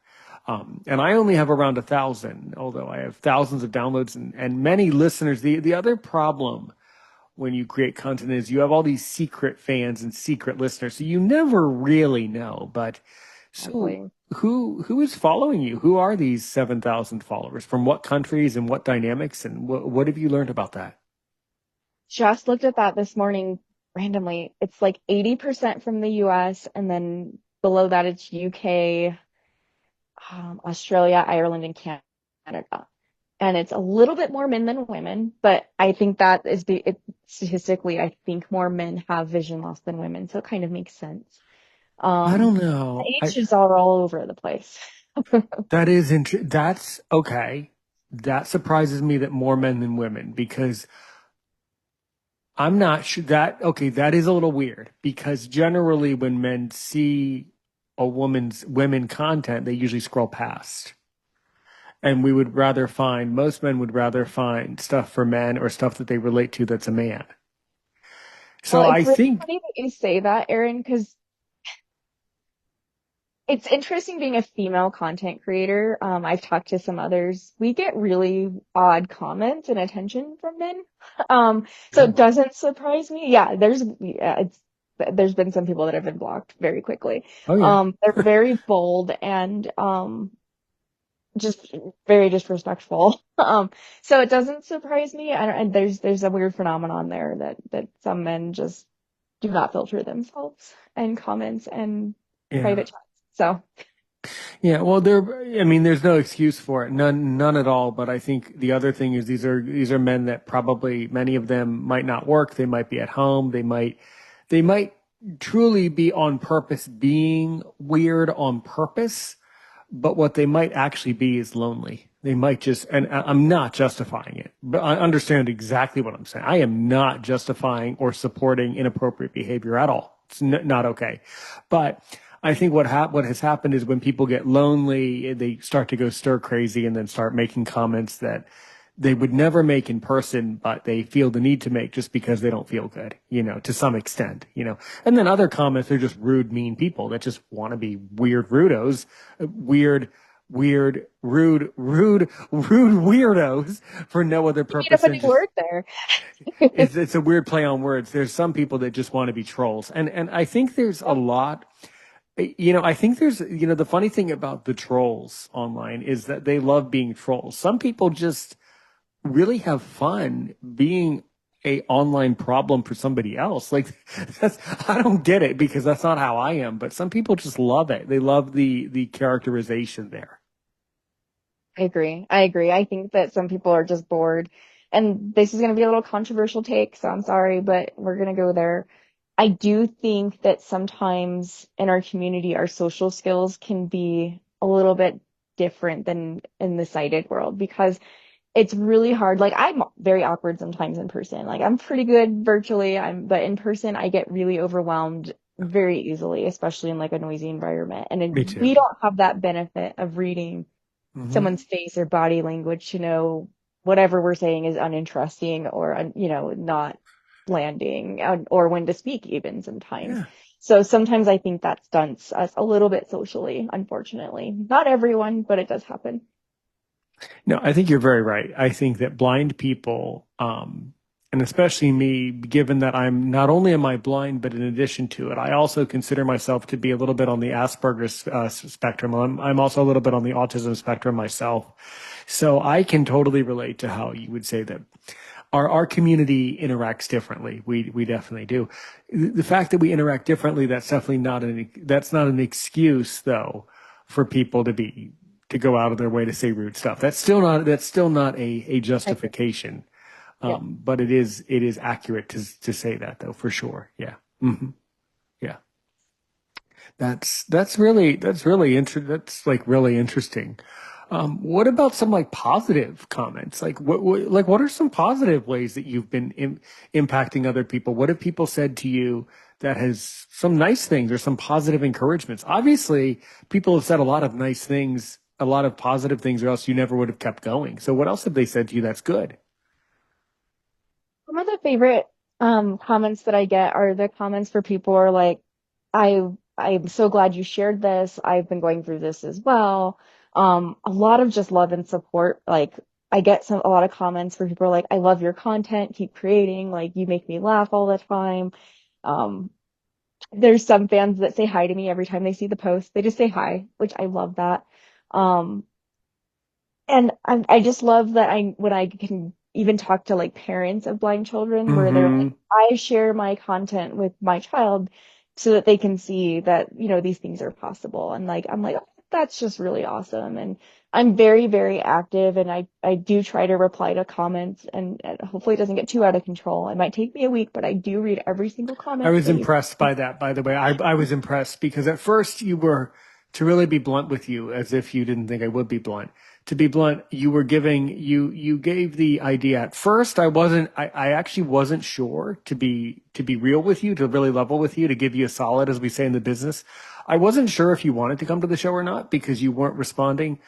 And I only have around 1,000, although I have thousands of downloads and many listeners. The other problem when you create content is you have all these secret fans and secret listeners, so you never really know. But so Exactly. who is following you? Who are these 7,000 followers? From what countries and what dynamics? And what have you learned about that? Just looked at that this morning randomly. It's like 80% from the US, and then below that it's UK, Australia, Ireland, and Canada. And it's a little bit more men than women, but I think that is statistically, I think more men have vision loss than women, so it kind of makes sense. I Um, don't know. the ages are all over the place. That's okay. That surprises me that more men than women because I'm not sure okay, that is a little weird because generally when men see women content, they usually scroll past. And most men would rather find stuff for men or stuff that they relate to that's a man. Well, So it's I really think, funny that you say that, Aaron, because It's interesting being a female content creator. I've talked to some others. We get really odd comments and attention from men. So it Really? doesn't surprise me. There's been some people that have been blocked very quickly. Oh yeah. They're very bold and just very disrespectful. So it doesn't surprise me. And there's a weird phenomenon there that some men just do not filter themselves and comments and Yeah. private chats. So Yeah, well, I mean, there's no excuse for it, none at all. But I think the other thing is these are men that probably many of them might not work. They might be at home. They might truly be on purpose, being weird on purpose. But what they might actually be is lonely. They might just, and I'm not justifying it, but I understand exactly what I'm saying. I am not justifying or supporting inappropriate behavior at all. It's not okay. But I think what has happened is when people get lonely, they start to go stir crazy and then start making comments that they would never make in person, but they feel the need to make just because they don't feel good, to some extent, And then other comments are just rude, mean people that just want to be weird rudos, weird, rude weirdos for no other you made up purpose a than new just word there. it's a weird play on words. There's some people that just want to be trolls. And I think there's a lot, I think there's, the funny thing about the trolls online is that they love being trolls. Some people just really have fun being a online problem for somebody else. Like I don't get it because that's not how I am, but some people just love it. They love the characterization there. I agree. I agree. I think that some people are just bored. And this is going to be a little controversial take, so I'm sorry, but we're going to go there. I do think that sometimes in our community, our social skills can be a little bit different than in the sighted world because it's really hard. Like I'm very awkward sometimes in person. Like I'm pretty good virtually, but in person I get really overwhelmed very easily, especially in like a noisy environment. And Me then too. we don't have that benefit of reading Hmm. someone's face or body language to know whatever we're saying is uninteresting or not landing or when to speak even sometimes. Yeah. So sometimes I think that stunts us a little bit socially, unfortunately. Not everyone, but it does happen. No, I think you're very right. I think that blind people, and especially me, given that I'm not only am I blind, but in addition to it, I also consider myself to be a little bit on the Asperger's spectrum. I'm also a little bit on the autism spectrum myself. So I can totally relate to how you would say that our community interacts differently. We definitely do. The fact that we interact differently, that's not an excuse though for people to go out of their way to say rude stuff. That's still not a I agree. justification. Yeah. But it is accurate to say that though, for sure. Yeah. Yeah. That's like really interesting. What about some like positive comments? Like what are some positive ways that you've been impacting other people? What have people said to you that has some nice things or some positive encouragements? Obviously, people have said a lot of nice things, a lot of positive things, or else you never would have kept going. So what else have they said to you that's good? Some of the favorite comments that I get are the comments for people who are like, I'm so glad you shared this. I've been going through this as well. A lot of just love and support. Like I get a lot of comments where people are like, I love your content, keep creating, like you make me laugh all the time. Um, there's some fans that say hi to me every time they see the post. They just say hi, which I love that. Um, and I just love that when I can even talk to like parents of blind children where they're like, Hmm. I share my content with my child so that they can see that, these things are possible. And like, I'm like, oh, that's just really awesome. And I'm very, very active and I do try to reply to comments and hopefully it doesn't get too out of control. It might take me a week, but I do read every single I comment. was So you, impressed by that, by the way. I was impressed because at first you were, to really be blunt with you, as if you didn't think I would be blunt. To be blunt, you gave the idea. At first, I actually wasn't sure to be real with you, to really level with you, to give you a solid, as we say in the business. I wasn't sure if you wanted to come to the show or not because you weren't responding.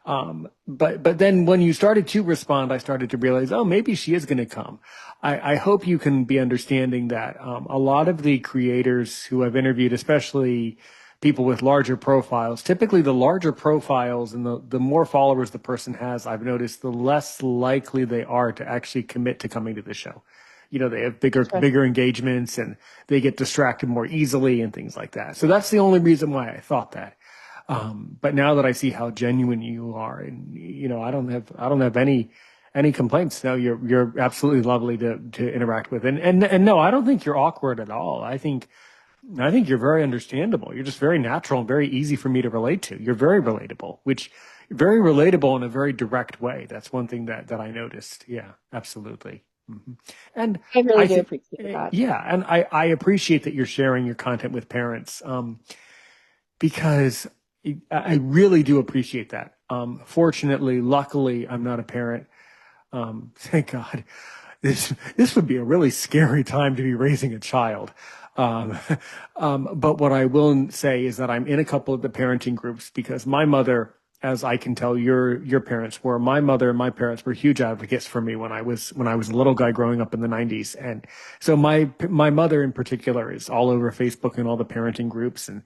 But then when you started to respond, I started to realize, oh, maybe she is going to come. I hope you can be understanding that a lot of the creators who I've interviewed, especially people with larger profiles. Typically, the larger profiles and the more followers the person has, I've noticed, the less likely they are to actually commit to coming to the show. You know, they have Interesting. bigger engagements and they get distracted more easily and things like that. So that's the only reason why I thought that. But now that I see how genuine you are, and you know, I don't have any complaints. No, you're absolutely lovely to interact with, and no, I don't think you're awkward at all. I think you're very understandable. You're just very natural and very easy for me to relate to. You're very relatable, which very relatable in a very direct way. That's one thing that I noticed. Yeah, absolutely. hmm And I really I do think, appreciate that. yeah, and I appreciate that you're sharing your content with parents. Because I really do appreciate that. Fortunately, luckily, I'm not a parent. Thank God. This would be a really scary time to be raising a child. Um, but what I will say is that I'm in a couple of the parenting groups because my mother, as I can tell your parents were, my mother and my parents were huge advocates for me when I was a little guy growing up in the 90s. And so my mother in particular is all over Facebook and all the parenting groups and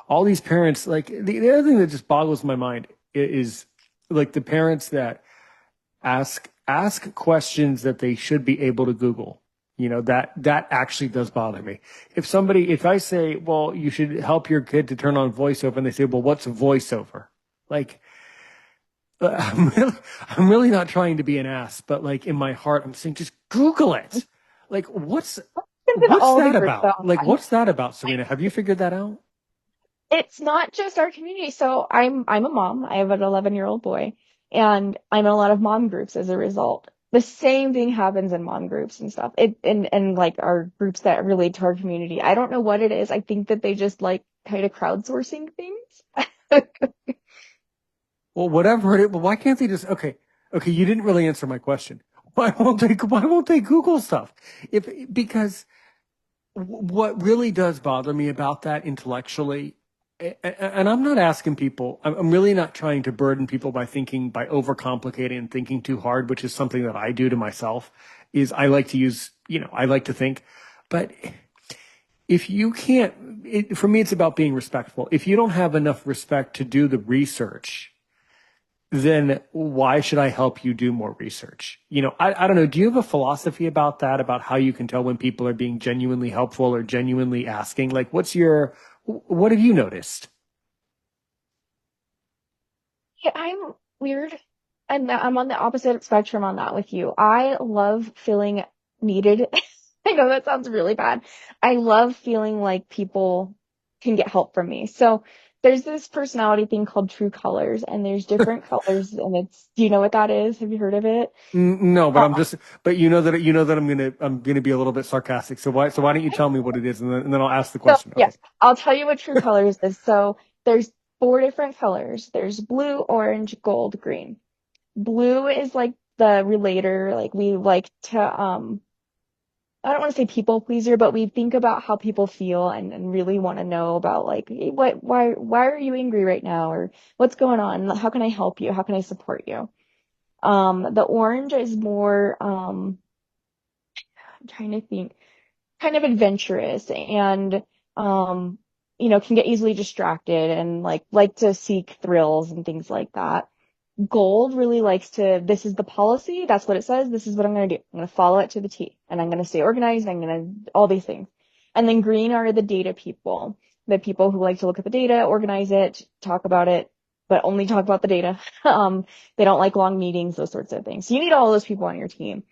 all these parents. Like the other thing that just boggles my mind is like the parents that ask questions that they should be able to Google. You know, that actually does bother me. If I say, well, you should help your kid to turn on voiceover, and they say, well, what's a voiceover? Like, I'm really not trying to be an ass, but like in my heart, I'm saying, just Google it. Like, It's in what's all that different about? zones. Like, what's that about, Serena? Have you figured that out? It's not just our community. So I'm a mom. I have an 11-year-old boy, and I'm in a lot of mom groups as a result. The same thing happens in mom groups and stuff. And like our groups that relate to our community. I don't know what it is. I think that they just like kind of crowdsourcing things. Well, whatever it is, well, why can't they just, okay, you didn't really answer my question. Why won't they Google stuff? Because what really does bother me about that intellectually, and I'm not asking people, I'm really not trying to burden people by overcomplicating and thinking too hard, which is something that I do to myself, is I like to use, you know, I like to think, but if you can't, for me, it's about being respectful. If you don't have enough respect to do the research, then why should I help you do more research? You know, I don't know. Do you have a philosophy about that, about how you can tell when people are being genuinely helpful or genuinely asking? Like, what have you noticed? Yeah, I'm weird, and I'm on the opposite spectrum on that with you. I love feeling needed. I know that sounds really bad. I love feeling like people can get help from me. So there's this personality thing called true colors, and there's different colors, and do you know what that is? Have you heard of it? No, but Uh, but you know that I'm gonna be a little bit sarcastic. So why don't you tell me what it is, and then I'll ask the So question. Okay. yes, I'll tell you what true colors is. So there's four different colors. There's blue, orange, gold, green. Blue is like the relator, like we like to I don't want to say people pleaser, but we think about how people feel and really want to know about like "Hey, why are you angry right now or what's going on? How can I help you? How can I support you? The orange is more I'm trying to think, kind of adventurous and can get easily distracted and like to seek thrills and things like that. Gold really likes to, this is the policy, that's what it says, this is what I'm going to do. I'm going to follow it to the T, and I'm going to stay organized, I'm going to, all these things. And then green are the data people, the people who like to look at the data, organize it, talk about it, but only talk about the data. They don't like long meetings, those sorts of things. So you need all those people on your team.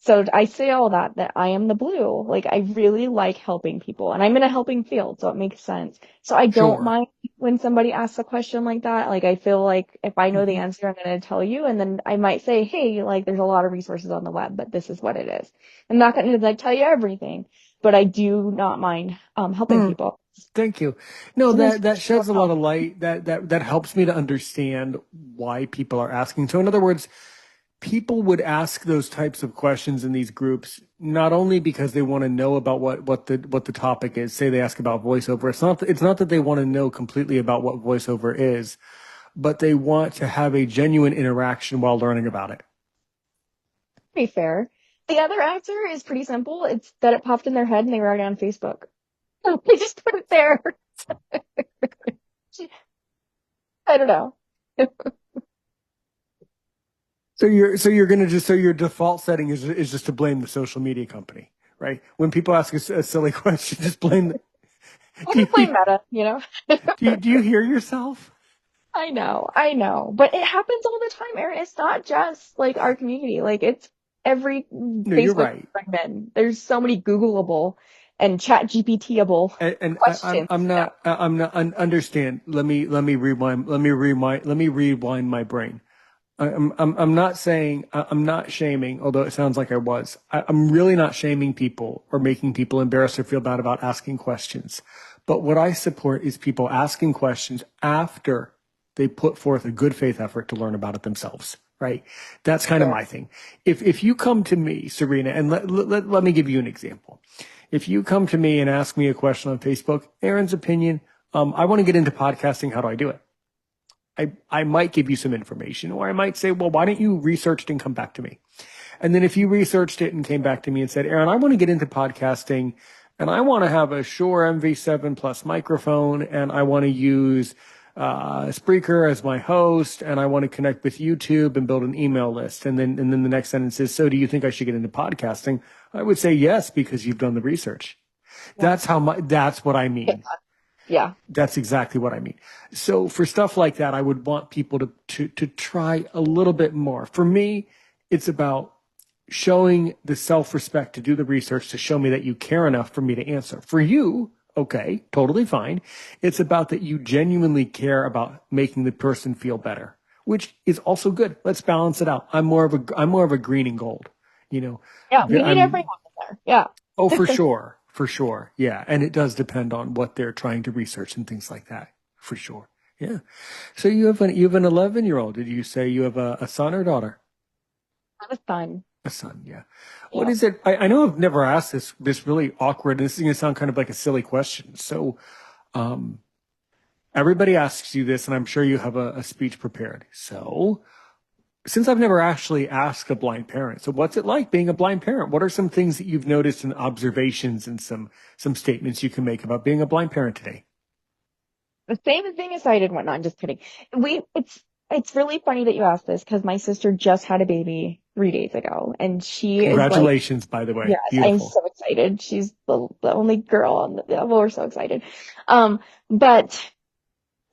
So I say all that I am the blue. Like I really like helping people, and I'm in a helping field, so it makes sense. So I don't Sure. mind when somebody asks a question like that. Like I feel like if I know the hmm answer, I'm going to tell you, and then I might say, hey, like there's a lot of resources on the web, but this is what it is. I'm not going to like tell you everything, but I do not mind helping Hmm. people. Thank you. No, Sometimes that people just sheds don't a lot know. of light. That helps me to understand why people are asking. So, in other words, people would ask those types of questions in these groups not only because they want to know about what the topic is. Say they ask about voiceover. It's not that they want to know completely about what voiceover is, but they want to have a genuine interaction while learning about it. To be fair, the other answer is pretty simple. It's that it popped in their head and they were already on Facebook. They just put it there. I don't know. So you're gonna just so your default setting is just to blame the social media company, right? When people ask a silly question, just blame. I Do can play you meta, you know? do you hear yourself? I know. But it happens all the time, Erin. It's not just like our community. Like it's every No, you're Facebook right. segment. There's so many Googleable and chat GPTable And questions now. I'm not understand. Let me rewind my brain. I'm not saying, I'm not shaming, although it sounds like I was. I'm really not shaming people or making people embarrassed or feel bad about asking questions. But what I support is people asking questions after they put forth a good faith effort to learn about it themselves, right? That's kind of Fair. my thing. If you come to me, Serena, and let me give you an example. If you come to me and ask me a question on Facebook, Aaron's opinion, I want to get into podcasting. How do I do it? I might give you some information, or I might say, well, why don't you research it and come back to me? And then if you researched it and came back to me and said, Aaron, I want to get into podcasting and I want to have a Shure MV7 Plus microphone and I want to use Spreaker as my host and I want to connect with YouTube and build an email list. And then the next sentence is, so do you think I should get into podcasting? I would say yes, because you've done the research. Yeah. That's what I Yeah. mean. Yeah. That's exactly what I mean. So for stuff like that, I would want people to try a little bit more. For me, it's about showing the self-respect to do the research to show me that you care enough for me to answer. For you, okay, totally fine. It's about that you genuinely care about making the person feel better, which is also good. Let's balance it out. I'm more of a green and gold, you know. Yeah. We need everyone I'm in there. Yeah. Oh, for sure. For sure. Yeah. And it does depend on what they're trying to research and things like that. For sure. Yeah. So you have an 11-year-old. Did you say you have a son or daughter? That was fun. A son, yeah. What Yeah. is it? I know I've never asked this really awkward, this is gonna sound kind of like a silly question. So um everybody asks you this, and I'm sure you have a speech prepared. So since I've never actually asked a blind parent, so what's it like being a blind parent? What are some things that you've noticed and observations and some statements you can make about being a blind parent today? The same thing as I did whatnot. I'm just kidding. It's really funny that you asked this because my sister just had a baby 3 days ago, and she is like, Congratulations, by the way. yes, I'm Beautiful. so excited. She's the only girl on the, well, we're so excited. But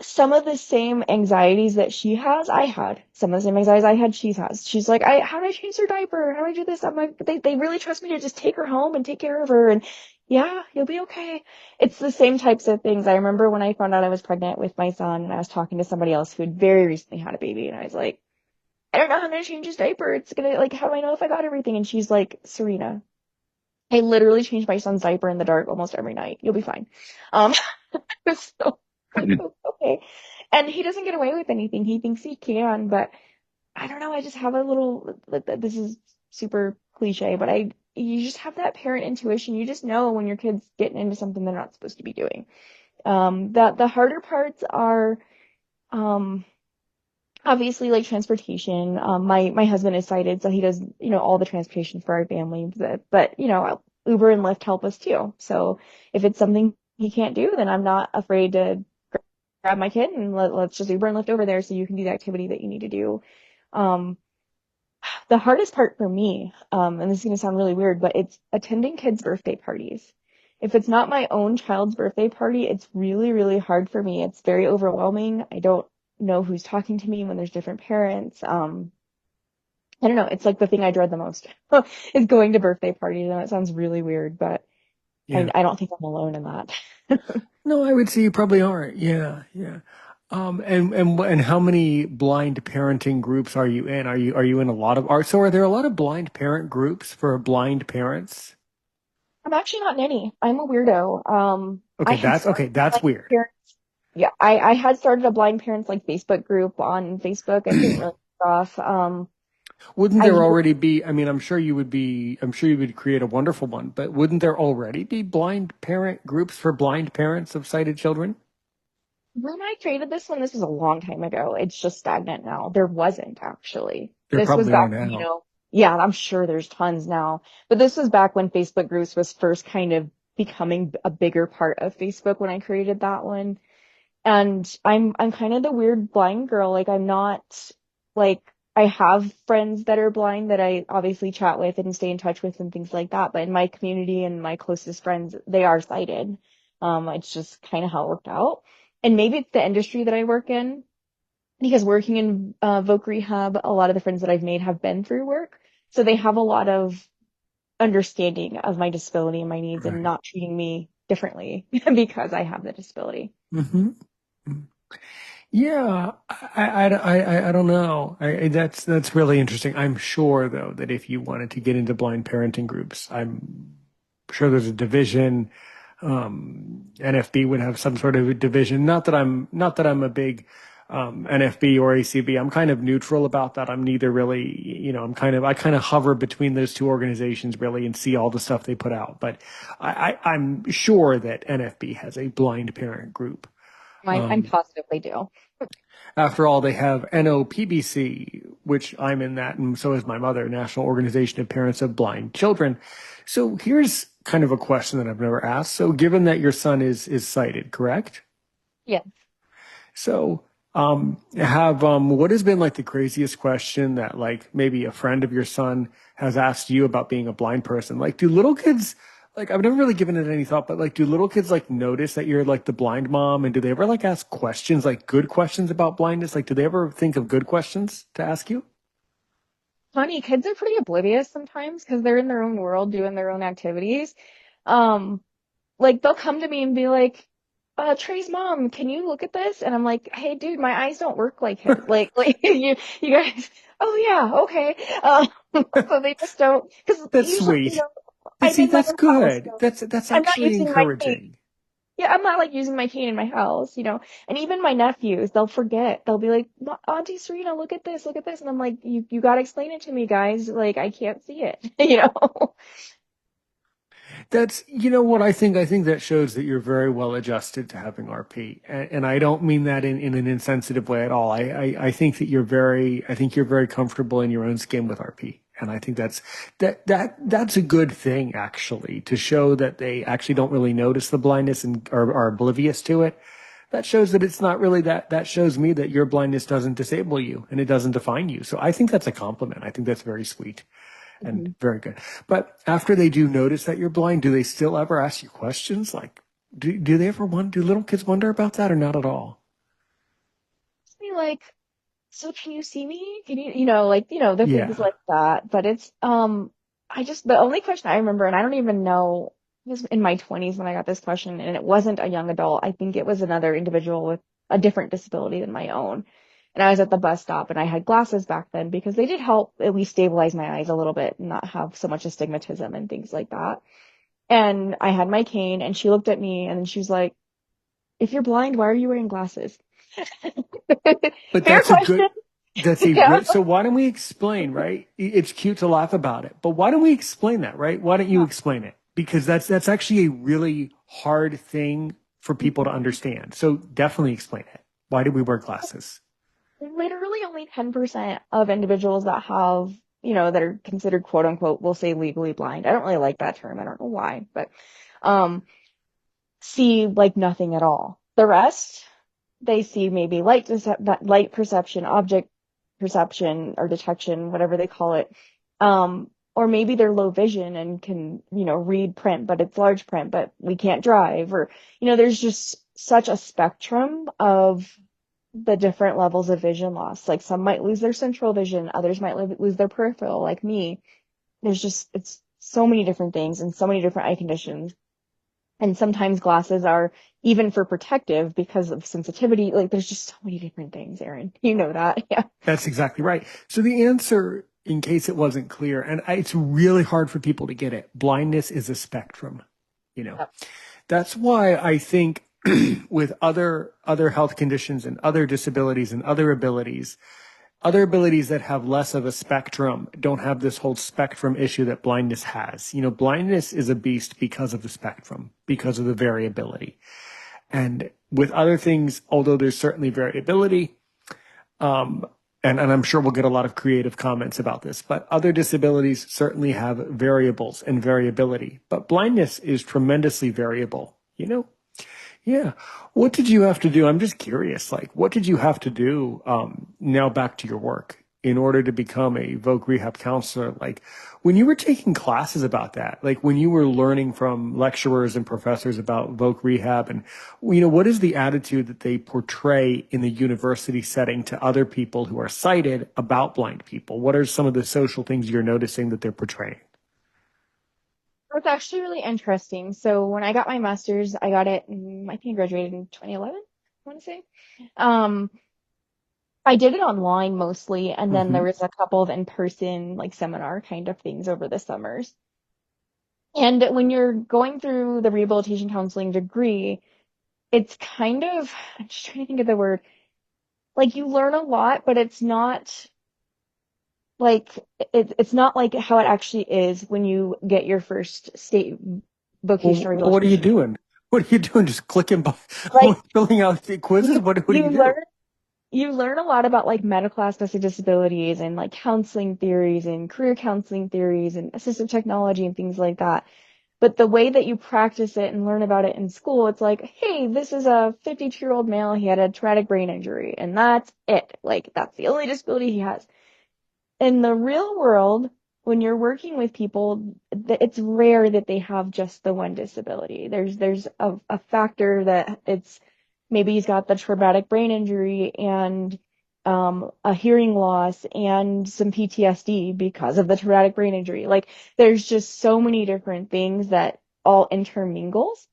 some of the same anxieties that she has, I had. Some of the same anxieties I had, she has. She's like, how do I change her diaper? How do I do this? I'm like, they really trust me to just take her home and take care of her. And yeah, you'll be okay. It's the same types of things. I remember when I found out I was pregnant with my son and I was talking to somebody else who had very recently had a baby. And I was like, I don't know how I'm going to change his diaper. It's going to, like, how do I know if I got everything? And she's like, Serena, I literally change my son's diaper in the dark almost every night. You'll be fine. Um, so okay. And he doesn't get away with anything. He thinks he can, but I don't know. I just have a little, this is super cliche, but you just have that parent intuition. You just know when your kid's getting into something they're not supposed to be doing. The harder parts are, um, obviously like transportation. My husband is sighted, so he does, all the transportation for our family, but Uber and Lyft help us too. So if it's something he can't do, then I'm not afraid to grab my kid and let's just Uber and Lyft over there so you can do the activity that you need to do. Um, the hardest part for me, and this is going to sound really weird, but it's attending kids' birthday parties. If it's not my own child's birthday party, it's really, really hard for me. It's very overwhelming. I don't know who's talking to me when there's different parents. I don't know. It's like the thing I dread the most is going to birthday parties. And it sounds really weird, but Yeah. I don't think I'm alone in that. No, I would say you probably aren't. Yeah, yeah. And how many blind parenting groups are you in? Are you in a lot of art? So are there a lot of blind parent groups for blind parents? I'm actually not in any. I'm a weirdo. I had Okay, started that's blind weird. parents. Yeah, I had started a blind parents like Facebook group on Facebook. It didn't really take off. Wouldn't I there already be, I mean, I'm sure you would create a wonderful one, but wouldn't there already be blind parent groups for blind parents of sighted children? when I created this one, this was a long time ago. It's just stagnant now. There wasn't actually. There This was probably are back, now. yeah, I'm sure there's tons now. But this was back when Facebook groups was first kind of becoming a bigger part of Facebook when I created that one. And I'm kind of the weird blind girl. Like I'm not like I have friends that are blind that I obviously chat with and stay in touch with and things like that. But in my community and my closest friends, they are sighted. It's just kind of how it worked out. And maybe it's the industry that I work in because working in voc rehab, a lot of the friends that I've made have been through work. So they have a lot of understanding of my disability and my needs and Right. not treating me differently because I have the disability. Mm-hmm. Yeah, I don't know. That's really interesting. I'm sure though that if you wanted to get into blind parenting groups, I'm sure there's a division. NFB would have some sort of a division. Not that I'm a big NFB or ACB. I'm kind of neutral about that. I'm neither really, I kind of hover between those two organizations really and see all the stuff they put out. But I'm sure that NFB has a blind parent group. I'm positive they do. After all, they have NOPBC, which I'm in that, and so is my mother, National Organization of Parents of Blind Children. So here's kind of a question that I've never asked. So given that your son is sighted, correct? Yeah. So have what has been like the craziest question that like maybe a friend of your son has asked you about being a blind person? Like, do little kids like I've never really given it any thought, but like, do little kids like notice that you're like the blind mom, and do they ever like ask questions, like good questions about blindness? Like, do they ever think of good questions to ask you? Funny, kids are pretty oblivious sometimes because they're in their own world doing their own activities. Um, like they'll come to me and be like, Trey's mom, can you look at this? And I'm like, hey, dude, my eyes don't work like his. Like you guys, oh yeah, okay. So they just don't, because That's usually, sweet. I'm See, in my that's own house, good. so That's I'm not actually using my cane. encouraging. Yeah, I'm not like using my cane in my house, And even my nephews, they'll forget. They'll be like, Auntie Serena, look at this. And I'm like, you gotta explain it to me, guys. Like, I can't see it, That's, you know what I think? I think that shows that you're very well adjusted to having RP. And I don't mean that in an insensitive way at all. I think that I think you're very comfortable in your own skin with RP. And I think that's a good thing actually, to show that they actually don't really notice the blindness and are oblivious to it. That shows that it's not really that shows me that your blindness doesn't disable you and it doesn't define you. So I think that's a compliment. I think that's very sweet and Mhm. very good. But after they do notice that you're blind, do they still ever ask you questions? Like, do they ever do little kids wonder about that or not at all? Be like, so can you see me? Can the things Yeah. like that. But the only question I remember, and I don't even know, it was in my 20s when I got this question, and it wasn't a young adult. I think it was another individual with a different disability than my own. And I was at the bus stop and I had glasses back then because they did help at least stabilize my eyes a little bit and not have so much astigmatism and things like that. And I had my cane and she looked at me and she was like, if you're blind, why are you wearing glasses? But Fair that's a question. good, that's a Yeah. so why don't we explain, right? It's cute to laugh about it, but why don't we explain that, right? Why don't you explain it? Because that's actually a really hard thing for people to understand. So definitely explain it. Why do we wear glasses? Literally only 10% of individuals that have, that are considered quote unquote, we'll say legally blind. I don't really like that term. I don't know why, but um see like nothing at all. The rest, they see maybe light perception, object perception or detection, whatever they call it. Or maybe they're low vision and can, read print, but it's large print, but we can't drive. Or, there's just such a spectrum of the different levels of vision loss. Like some might lose their central vision, others might lose their peripheral, like me. It's so many different things and so many different eye conditions. And sometimes glasses are even for protective because of sensitivity. Like there's just so many different things, Aaron. You know that. Yeah. That's exactly right. So the answer, in case it wasn't clear, and it's really hard for people to get it, blindness is a spectrum. You know, Yep. that's why I think with other health conditions and other disabilities and other abilities that have less of a spectrum don't have this whole spectrum issue that blindness has. You know, blindness is a beast because of the spectrum, because of the variability. And with other things, although there's certainly variability, um, and I'm sure we'll get a lot of creative comments about this, but other disabilities certainly have variables and variability. But blindness is tremendously variable, you know? Yeah. What did you have to do? I'm just curious, like, what did you have to do now back to your work in order to become a voc rehab counselor? Like, when you were taking classes about that, like when you were learning from lecturers and professors about voc rehab, and, what is the attitude that they portray in the university setting to other people who are sighted about blind people? What are some of the social things you're noticing that they're portraying? It's actually really interesting. So when I got my master's, I got it, I think I graduated in 2011, I want to say. Um, I did it online mostly, and then there Hmm. was a couple of in-person like seminar kind of things over the summers. And when you're going through the rehabilitation counseling degree, it's kind of, I'm just trying to think of the word, like you learn a lot, but it's not like it's not like how it actually is when you get your first state Well, vocational what are you rehabilitation. doing? What are you doing? Just clicking by, Like filling out the quizzes? you What do you you do? learn you learn a lot about like medical aspects of disabilities and like counseling theories and career counseling theories and assistive technology and things like that. But the way that you practice it and learn about it in school, it's like, hey, this is a 52-year-old male. He had a traumatic brain injury, and that's it. Like, that's the only disability he has. In the real world, when you're working with people, it's rare that they have just the one disability. There's a factor that it's maybe he's got the traumatic brain injury and a hearing loss and some PTSD because of the traumatic brain injury. Like there's just so many different things that all intermingles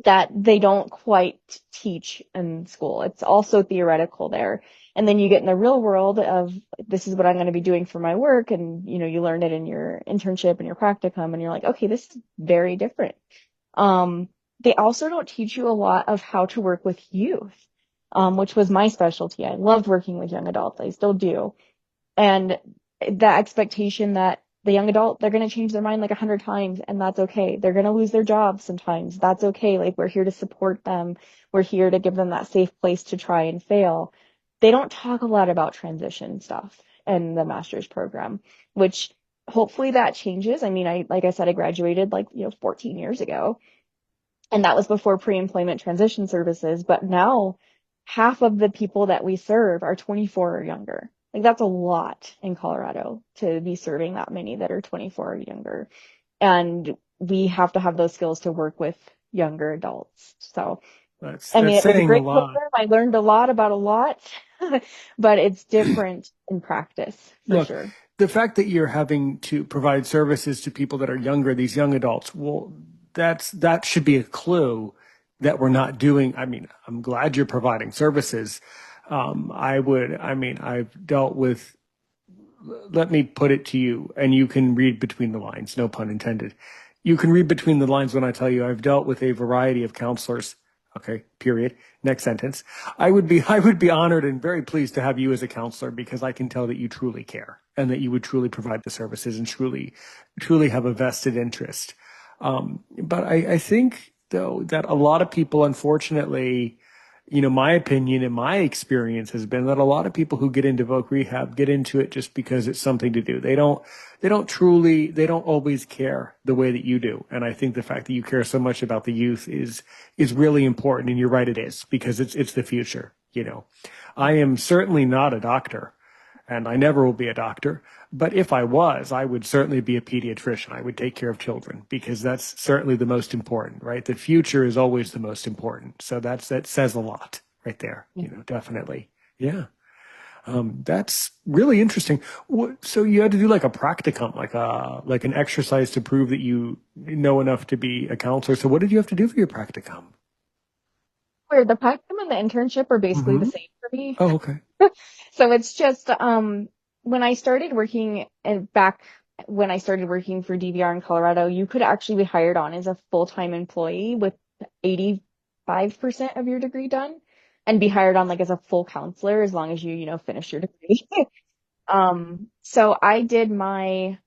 that they don't quite teach in school. It's also theoretical there. And then you get in the real world of this is what I'm going to be doing for my work. And, you learn it in your internship and your practicum and you're like, okay, this is very different. Um, they also don't teach you a lot of how to work with youth, which was my specialty. I loved working with young adults. I still do. And that expectation that the young adult, they're going to change their mind like 100 times, and that's okay. They're going to lose their jobs sometimes. That's okay. Like, we're here to support them. We're here to give them that safe place to try and fail. They don't talk a lot about transition stuff in the master's program, which hopefully that changes. I mean, like I said, I graduated like, 14 years ago. And that was before pre-employment transition services. But now half of the people that we serve are 24 or younger. Like that's a lot in Colorado to be serving that many that are 24 or younger. And we have to have those skills to work with younger adults. So, That's I mean, that's it was a saying a great lot. program. I learned a lot about a lot, but it's different in practice for Look, sure. the fact that you're having to provide services to people that are younger, these young adults, well, that should be a clue that we're not doing. I mean, I'm glad you're providing services. I mean, I've dealt with, let me put it to you, and you can read between the lines, no pun intended. You can read between the lines when I tell you I've dealt with a variety of counselors. Okay, period. Next sentence. I would be honored and very pleased to have you as a counselor because I can tell that you truly care and that you would truly provide the services and truly have a vested interest. But I think though that a lot of people, unfortunately, my opinion and my experience has been that a lot of people who get into voc rehab get into it just because it's something to do. They don't always care the way that you do. And I think the fact that you care so much about the youth is really important. And you're right, it is because it's the future. I am certainly not a doctor and I never will be a doctor. But if I was, I would certainly be a pediatrician. I would take care of children because that's certainly the most important, right? The future is always the most important. So that says a lot right there, definitely. Yeah. That's really interesting. So you had to do like a practicum, like an exercise to prove that you know enough to be a counselor. So what did you have to do for your practicum? Where the practicum and the internship are basically the Hmm. same for me. Oh, okay. So it's just when I started working and back when I started working for DVR in Colorado, you could actually be hired on as a full-time employee with 85% of your degree done and be hired on like as a full counselor as long as you finish your degree. So I did my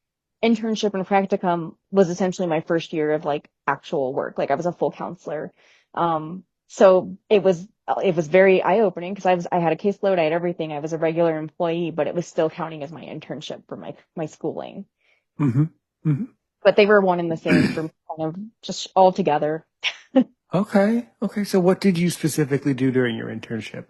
internship and practicum was essentially my first year of like actual work. Like I was a full counselor. So it was it was very eye-opening because I had a caseload, I had everything. I was a regular employee, but it was still counting as my internship for my schooling. Mm-hmm. Mm-hmm. But they were one and the same for me, kind of just all together. Okay. Okay. So what did you specifically do during your internship?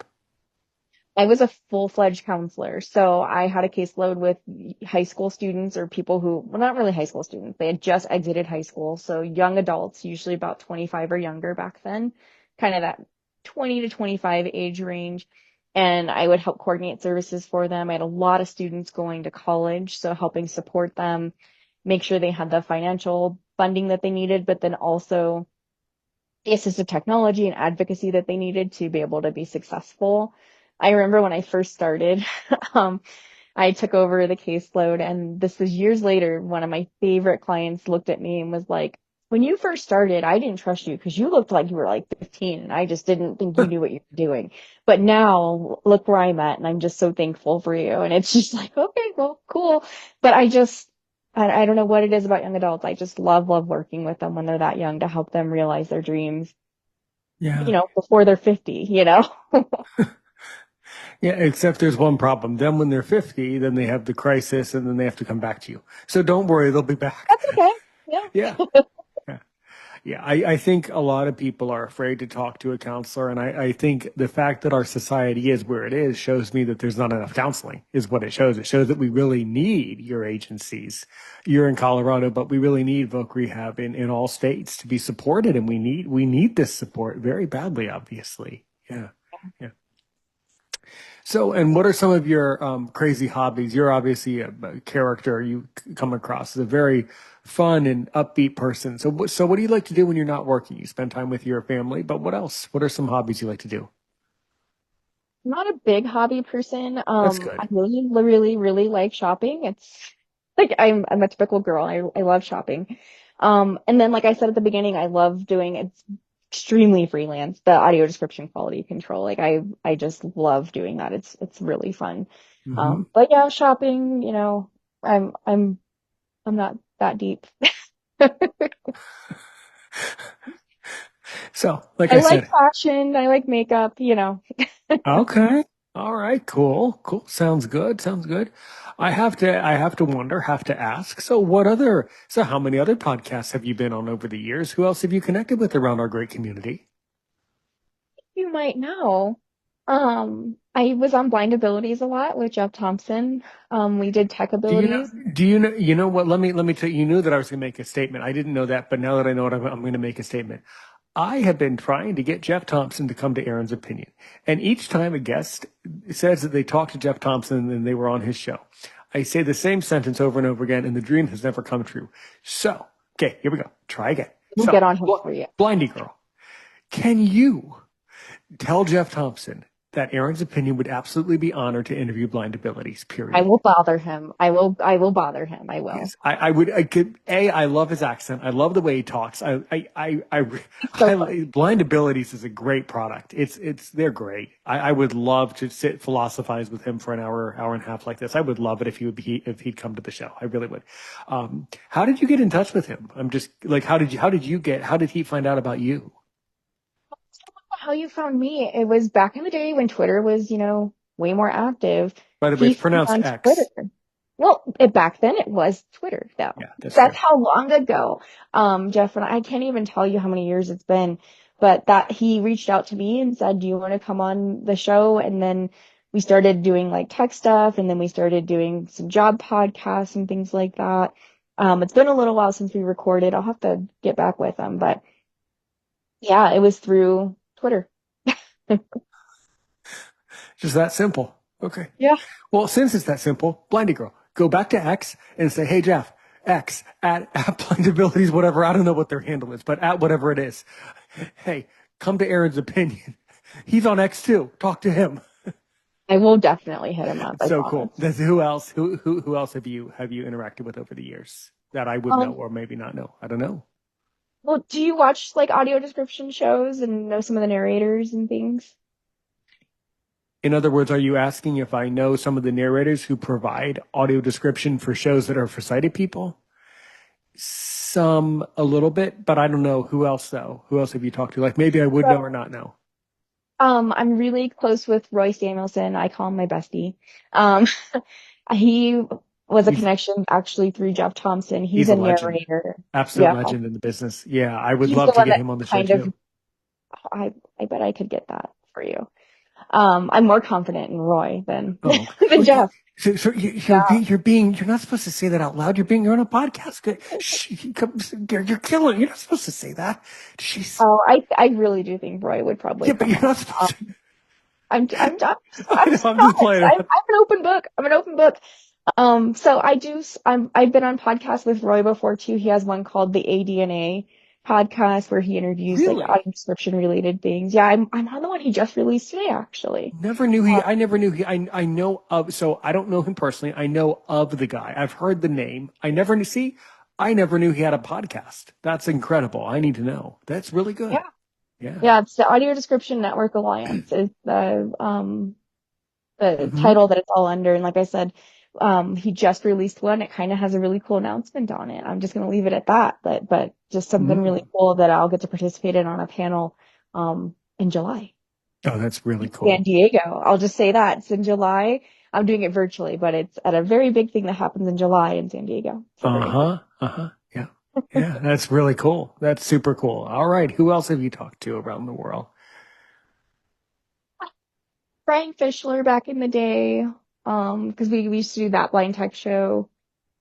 I was a full-fledged counselor. So I had a caseload with high school students or people who, well, not really high school students. They had just exited high school. So young adults, usually about 25 or younger back then, kind of that 20 to 25 age range. And I would help coordinate services for them. I had a lot of students going to college, so helping support them, make sure they had the financial funding that they needed, but then also the assistive technology and advocacy that they needed to be able to be successful. I remember when I first started, um, I took over the caseload, and this was years later. One of my favorite clients looked at me and was like, "When you first started, I didn't trust you because you looked like you were like 15, and I just didn't think you knew what you were doing. But now, look where I'm at, and I'm just so thankful for you." And it's just like, okay, well, cool. But I don't know what it is about young adults. I just love working with them when they're that young to help them realize their dreams, Yeah. before they're 50, Yeah, except there's one problem. Then when they're 50, then they have the crisis and then they have to come back to you. So don't worry, they'll be back. That's okay. Yeah. Yeah. Yeah. Yeah. I think a lot of people are afraid to talk to a counselor. And I think the fact that our society is where it is shows me that there's not enough counseling, is what it shows. It shows that we really need your agencies. You're in Colorado, but we really need voc rehab in all states to be supported. And we need this support very badly, obviously. Yeah. Yeah. So, and what are some of your crazy hobbies? You're obviously a character you come across as a very fun and upbeat person. So, what do you like to do when you're not working? You spend time with your family, but what else? What are some hobbies you like to do? I'm not a big hobby person. That's I good. really like shopping. It's like I'm a typical girl. I love shopping. And then like I said at the beginning, I love doing it's extremely freelance, the audio description quality control. Like I just love doing that. It's really fun. Hmm. But yeah, shopping, I'm not that deep. So, like I I like said, fashion, I like makeup. okay, all right, cool, cool. Sounds good. Sounds good. I have to wonder, have to ask. So how many other podcasts have you been on over the years? Who else have you connected with around our great community? You might know. I was on Blind Abilities a lot with Jeff Thompson. We did Tech Do you know? Abilities. Do you know? You know what? Let me tell you. You knew that I was going to make a statement. I didn't know that, but now that I know it, I'm going to make a statement. I have been trying to get Jeff Thompson to come to Aaron's Opinion, and each time a guest says that they talked to Jeff Thompson and they were on his show, I say the same sentence over and over again, and the dream has never come true. So, okay, here we go. Try again. We'll So, get on him for you. Blindy Girl, can you tell Jeff Thompson that Aaron's Opinion would absolutely be honored to interview Blind Abilities? I Period. will bother him. I will bother him. I will. Yes, I could, I love his accent. I love the way he talks. He's so fun. Blind Abilities is a great product. They're great. I would love to sit philosophize with him for an hour and a half like this. I would love it if he'd come to the show. I really would. How did you get in touch with him? I'm just like, how did he find out about you? How you found me? It was back in the day when Twitter was, way more active. By the way, He it's found me pronounced on Twitter. X. Well, back then it was Twitter, though. Yeah, that's That's true. how long ago. Jeff and I can't even tell you how many years it's been, but that he reached out to me and said, "Do you want to come on the show?" And then we started doing like tech stuff, and then we started doing some job podcasts and things like that. It's been a little while since we recorded. I'll have to get back with him, but yeah, it was through Twitter. Just that simple. Okay. Yeah. Well, since it's that simple, Blindy Girl, go back to X and say, hey, Jeff, X at Blind Abilities, whatever. I don't know what their handle is, but at whatever it is. Hey, come to Aaron's Opinion. He's on X too. Talk to him. I will definitely hit him up, It's I so cool. promise. Who else? Who else have you interacted with over the years that I would know Um, or maybe not know? I don't know. well, do you watch like audio description shows and know some of the narrators and things? In other words, are you asking if I know some of the narrators who provide audio description for shows that are for sighted people? Some a little bit, but I don't know who else though. Who else have you talked to? Like maybe I would know or not know. I'm really close with Roy Samuelson. I call him my bestie. Um, he was a He's connection actually through Jeff Thompson. He's he's a a legend, narrator. absolute Yeah, legend in the business. Yeah, I would he's the love to one get that him on the show kind of, too. I bet I could get that for you. I'm more confident in Roy than Oh, than well, Jeff. so Yeah. you're not supposed to say that out loud. You're on a podcast. Shh, you're killing it. You're not supposed to say that. She's, Oh, I really do think Roy would probably yeah, but come you're on. not supposed to. I'm I know, just I'm just honest. playing I'm around. an open book. I'm an open book. So I've been on podcasts with Roy before too. He has one called the ADNA podcast where he interviews like Really? audio description related things. Yeah, I'm on the one he just released today actually. I never knew I know of, so I don't know him personally. I know of the guy. I've heard the name. I never knew he had a podcast. That's incredible. I need to know. That's really Yeah. good. Yeah. Yeah, it's the Audio Description Network Alliance is the Hmm. title that it's all under. And like I said, he just released one. It kind of has a really cool announcement on it. I'm just going to leave it at that. But just something really Mm. cool that I'll get to participate in on a panel in July Oh, that's really in San cool. Diego. I'll just say that it's in July. I'm doing it virtually, but it's at a very big thing that happens in July in San Diego. So very excited. Uh-huh. Uh-huh. Yeah. Yeah, that's really cool. That's super cool. All right. Who else have you talked to around the world? Brian Fischler back in the day, because we used to do that blind tech show.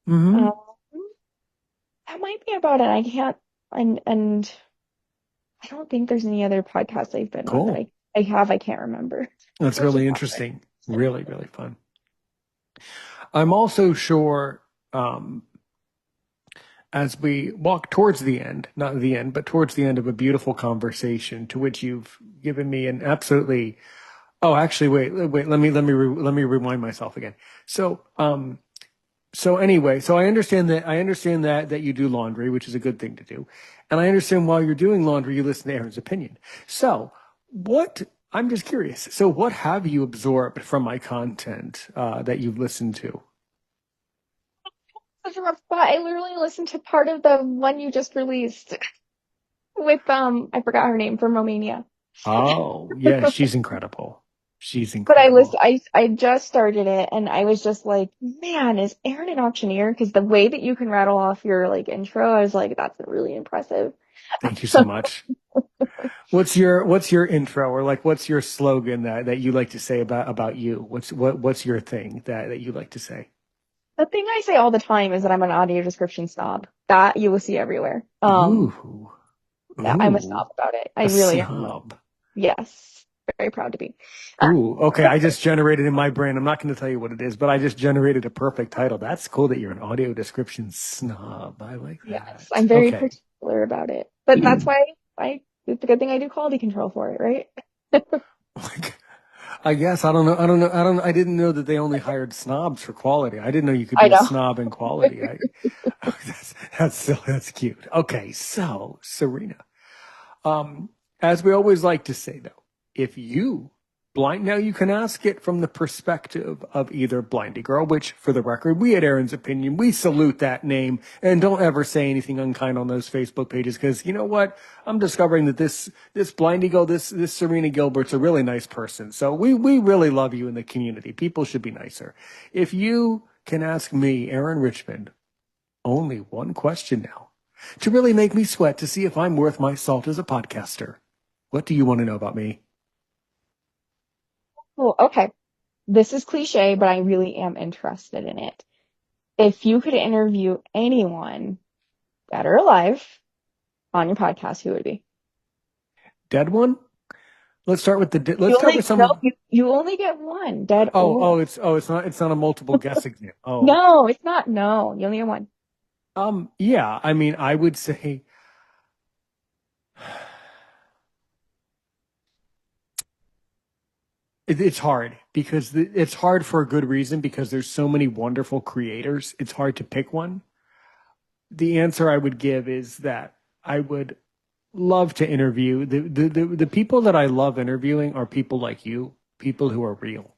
Hmm. Um, that might be about it. I can't, and I don't think there's any other podcasts I've been on that Cool. I can't remember, That's which is really not very interesting. interesting. Really, really fun. I'm also sure, um, as we walk towards the end, not the end, but towards the end of a beautiful conversation to which you've given me an absolutely, oh, actually, wait, let me rewind myself again. So, so I understand that you do laundry, which is a good thing to do. And I understand while you're doing laundry, you listen to Aaron's opinion. So what, I'm just curious. So what have you absorbed from my content, that you've listened to? Such a rough spot. I literally listened to part of the one you just released with I forgot her name from Romania. Oh, yeah, she's incredible. She's But incredible. I just started it and I was just like, man, is Aaron an auctioneer? Because the way that you can rattle off your like intro, I was like, that's really impressive. Thank you so much. What's your intro, or like what's your slogan that you like to say about you? What's your thing that you like to say? The thing I say all the time is that I'm an audio description snob. That you will see everywhere. Ooh, I'm a snob ooh, about it. I a really am. snob. Yes. Very proud to be. Ooh, okay. I just generated in my brain. I'm not going to tell you what it is, but I just generated a perfect title. That's cool that you're an audio description snob. I like Yes, that. I'm very Okay. particular about it. But that's why it's a good thing I do quality control for it, right? Like, I guess I didn't know that they only hired snobs for quality. I didn't know you could I be a know. snob in quality. That's cute. Okay, so Serena. Um, as we always like to say, though, if you blind now, you can ask it from the perspective of either Blindy Girl, which, for the record, we at Aaron's opinion, we salute that name, and don't ever say anything unkind on those Facebook pages, because you know what? I'm discovering that this Blindy Girl, this Serina Gilbert's a really nice person. So we really love you in the community. People should be nicer. If you can ask me, Aaron Richmond, only one question now to really make me sweat to see if I'm worth my salt as a podcaster. What do you want to know about me? Well, okay. This is cliche, but I really am interested in it. If you could interview anyone, dead or alive, on your podcast, who would it be? Dead one? Let's You start only with no, some. you only get one, dead or alive. It's not a multiple guess exam. Oh, No, it's not. No, you only get one. yeah. I mean, I would say it's hard because it's hard for a good reason because there's so many wonderful creators. It's hard to pick one. The answer I would give is that I would love to interview the people that I love interviewing are people like you, people who are real,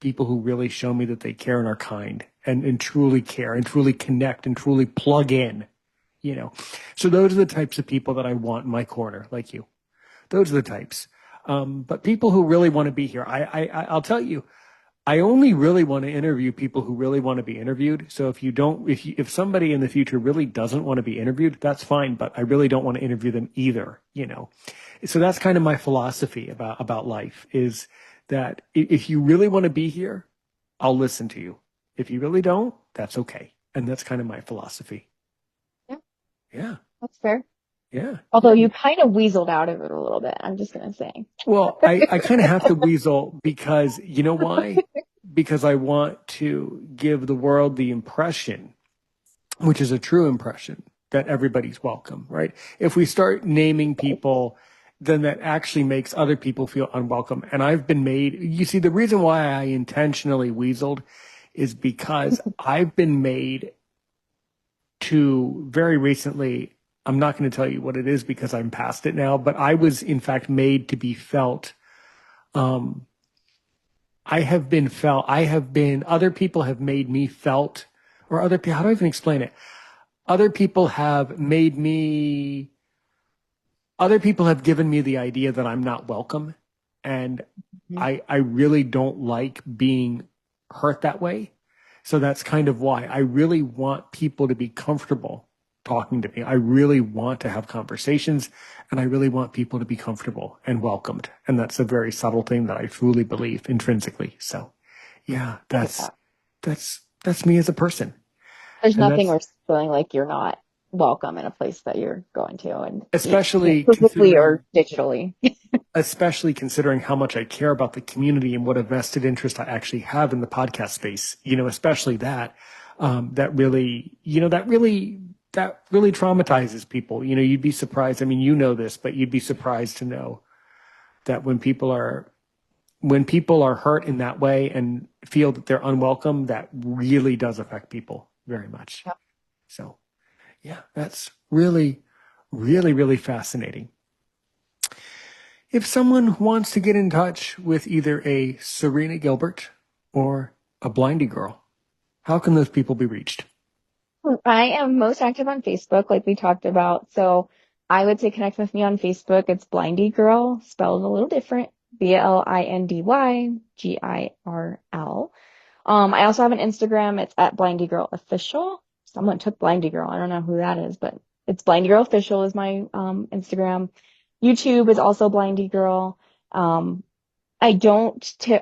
people who really show me that they care and are kind and truly care and truly connect and truly plug in, you know. So those are the types of people that I want in my corner, like you. Those are the types. But people who really want to be here, I'll tell you, I only really want to interview people who really want to be interviewed. So if somebody in the future really doesn't want to be interviewed, that's fine. But I really don't want to interview them either, you know. So that's kind of my philosophy about life is that if you really want to be here, I'll listen to you. If you really don't, that's okay. And that's kind of my philosophy. Yeah, Yeah. that's fair. Yeah. Although you kind of weaseled out of it a little bit, I'm just gonna say. Well, I kind of have to weasel because you know why? Because I want to give the world the impression, which is a true impression, that everybody's welcome, right? If we start naming people, then that actually makes other people feel unwelcome. And I've been made, you see, the reason why I intentionally weaseled is because I've been made to very recently, I'm not going to tell you what it is because I'm past it now, but I was in fact made to be felt. Other people have made me felt, or other people, how do I even explain it? Other people have given me the idea that I'm not welcome. And I really don't like being hurt that way. So that's kind of why I really want people to be comfortable talking to me. I really want to have conversations and I really want people to be comfortable and welcomed. And that's a very subtle thing that I truly believe intrinsically. So yeah, that's me as a person. There's And nothing that's worse than feeling like you're not welcome in a place that you're going to, and especially physically considering or digitally. how much I care about the community and what a vested interest I actually have in the podcast space, you know, especially that really, you know, that really traumatizes people. You know, you'd be surprised. I mean, you know this, but you'd be surprised to know that when people are hurt in that way and feel that they're unwelcome, that really does affect people very much. Yep. So yeah, that's really, really, really fascinating. If someone wants to get in touch with either a Serina Gilbert or a Blindy Girl, how can those people be reached? I am most active on Facebook, like we talked about. So I would say connect with me on Facebook. It's Blindy Girl, spelled a little different. BLINDYGIRL. I also have an Instagram. It's at Blindy Girl Official. Someone took Blindy Girl. I don't know who that is, but it's Blindy Girl Official is my Instagram. YouTube is also Blindy Girl. I don't t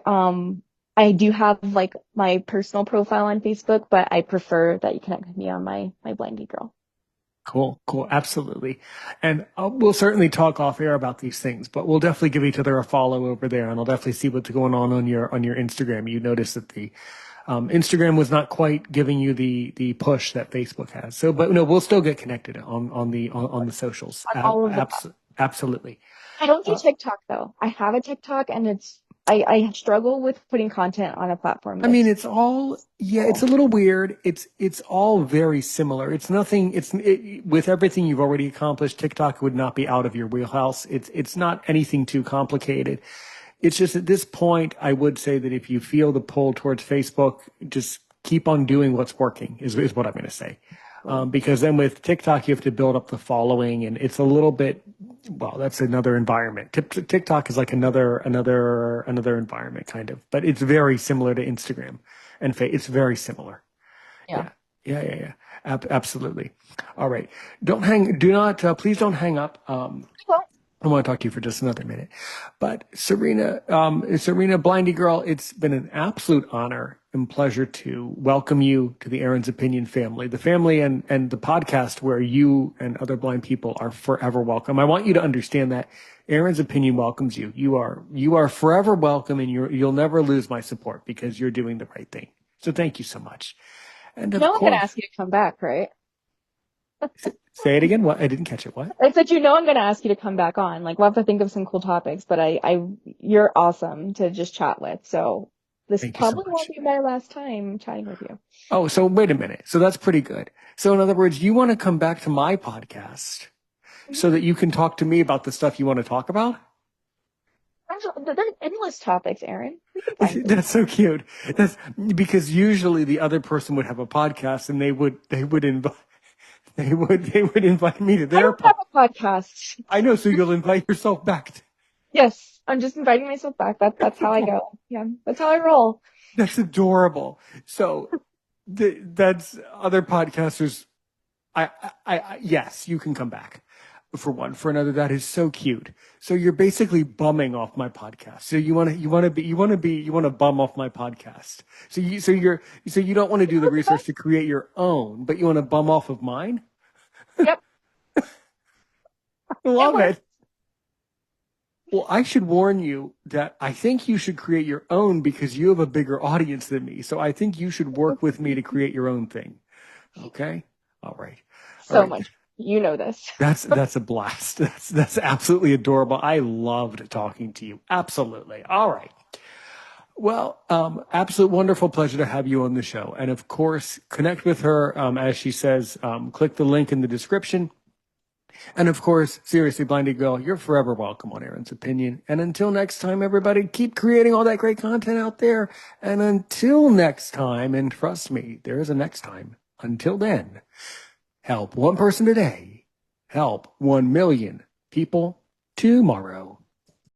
I do have like my personal profile on Facebook, but I prefer that you connect with me on my Blindy Girl. Cool, cool, absolutely. And we'll certainly talk off air about these things, but we'll definitely give each other a follow over there, and I'll definitely see what's going on your Instagram. You notice that the Instagram was not quite giving you the push that Facebook has. So, but no, we'll still get connected on the socials. On all of the Absolutely. I don't do TikTok though. I have a TikTok and I struggle with putting content on a platform I mean, that's it's all, yeah, it's a little weird. It's all very similar. It's nothing, with everything you've already accomplished, TikTok would not be out of your wheelhouse. It's not anything too complicated. It's just at this point, I would say that if you feel the pull towards Facebook, just keep on doing what's working is what I'm going to say. Because then with TikTok, you have to build up the following and it's a little bit, well, that's another environment. TikTok is like another environment kind of, but it's very similar to Instagram and it's very similar. yeah. Yeah. Absolutely. All right. Please don't hang up. Well, I want to talk to you for just another minute. But Serina, Blindy Girl, it's been an absolute honor and pleasure to welcome you to the Aaron's Opinion family, the family and the podcast where you and other blind people are forever welcome. I want you to understand that Aaron's Opinion welcomes you. You are forever welcome and you'll never lose my support because you're doing the right thing. So thank you so much. And of I'm course, gonna ask you to come back, right? say it again. What? I didn't catch it. What? I said I'm gonna ask you to come back on. Like we'll have to think of some cool topics, but you're awesome to just chat with. So this Thank you so probably much. won't be my last time chatting with you. Oh, so wait a minute. So that's pretty good. So in other words, you want to come back to my podcast so that you can talk to me about the stuff you want to talk about? There's endless topics, Aaron. We can find things. That's so cute. That's because usually the other person would have a podcast and they would invite me to I their don't have a podcast. I know, so you'll invite yourself back. Yes, I'm just inviting myself back. That's how I go. Yeah, that's how I roll. That's adorable. So that's other podcasters. Yes, you can come back for one. For another, that is so cute. So you're basically bumming off my podcast. So you want to bum off my podcast. So you don't want to do the research to create your own, but you want to bum off of mine? Yep, it Love works. it. Well, I should warn you that I think you should create your own because you have a bigger audience than me. So I think you should work with me to create your own thing. Okay? All right. All So right. much. You know this. That's a blast. That's absolutely adorable. I loved talking to you. Absolutely. All right. Well, absolute wonderful pleasure to have you on the show. And of course, connect with her, as she says, click the link in the description. And of course, seriously, Blindy Girl, you're forever welcome on Aaron's Opinion. And until next time, everybody, keep creating all that great content out there. And until next time, and trust me, there is a next time. Until then, help one person today. Help 1 million people tomorrow.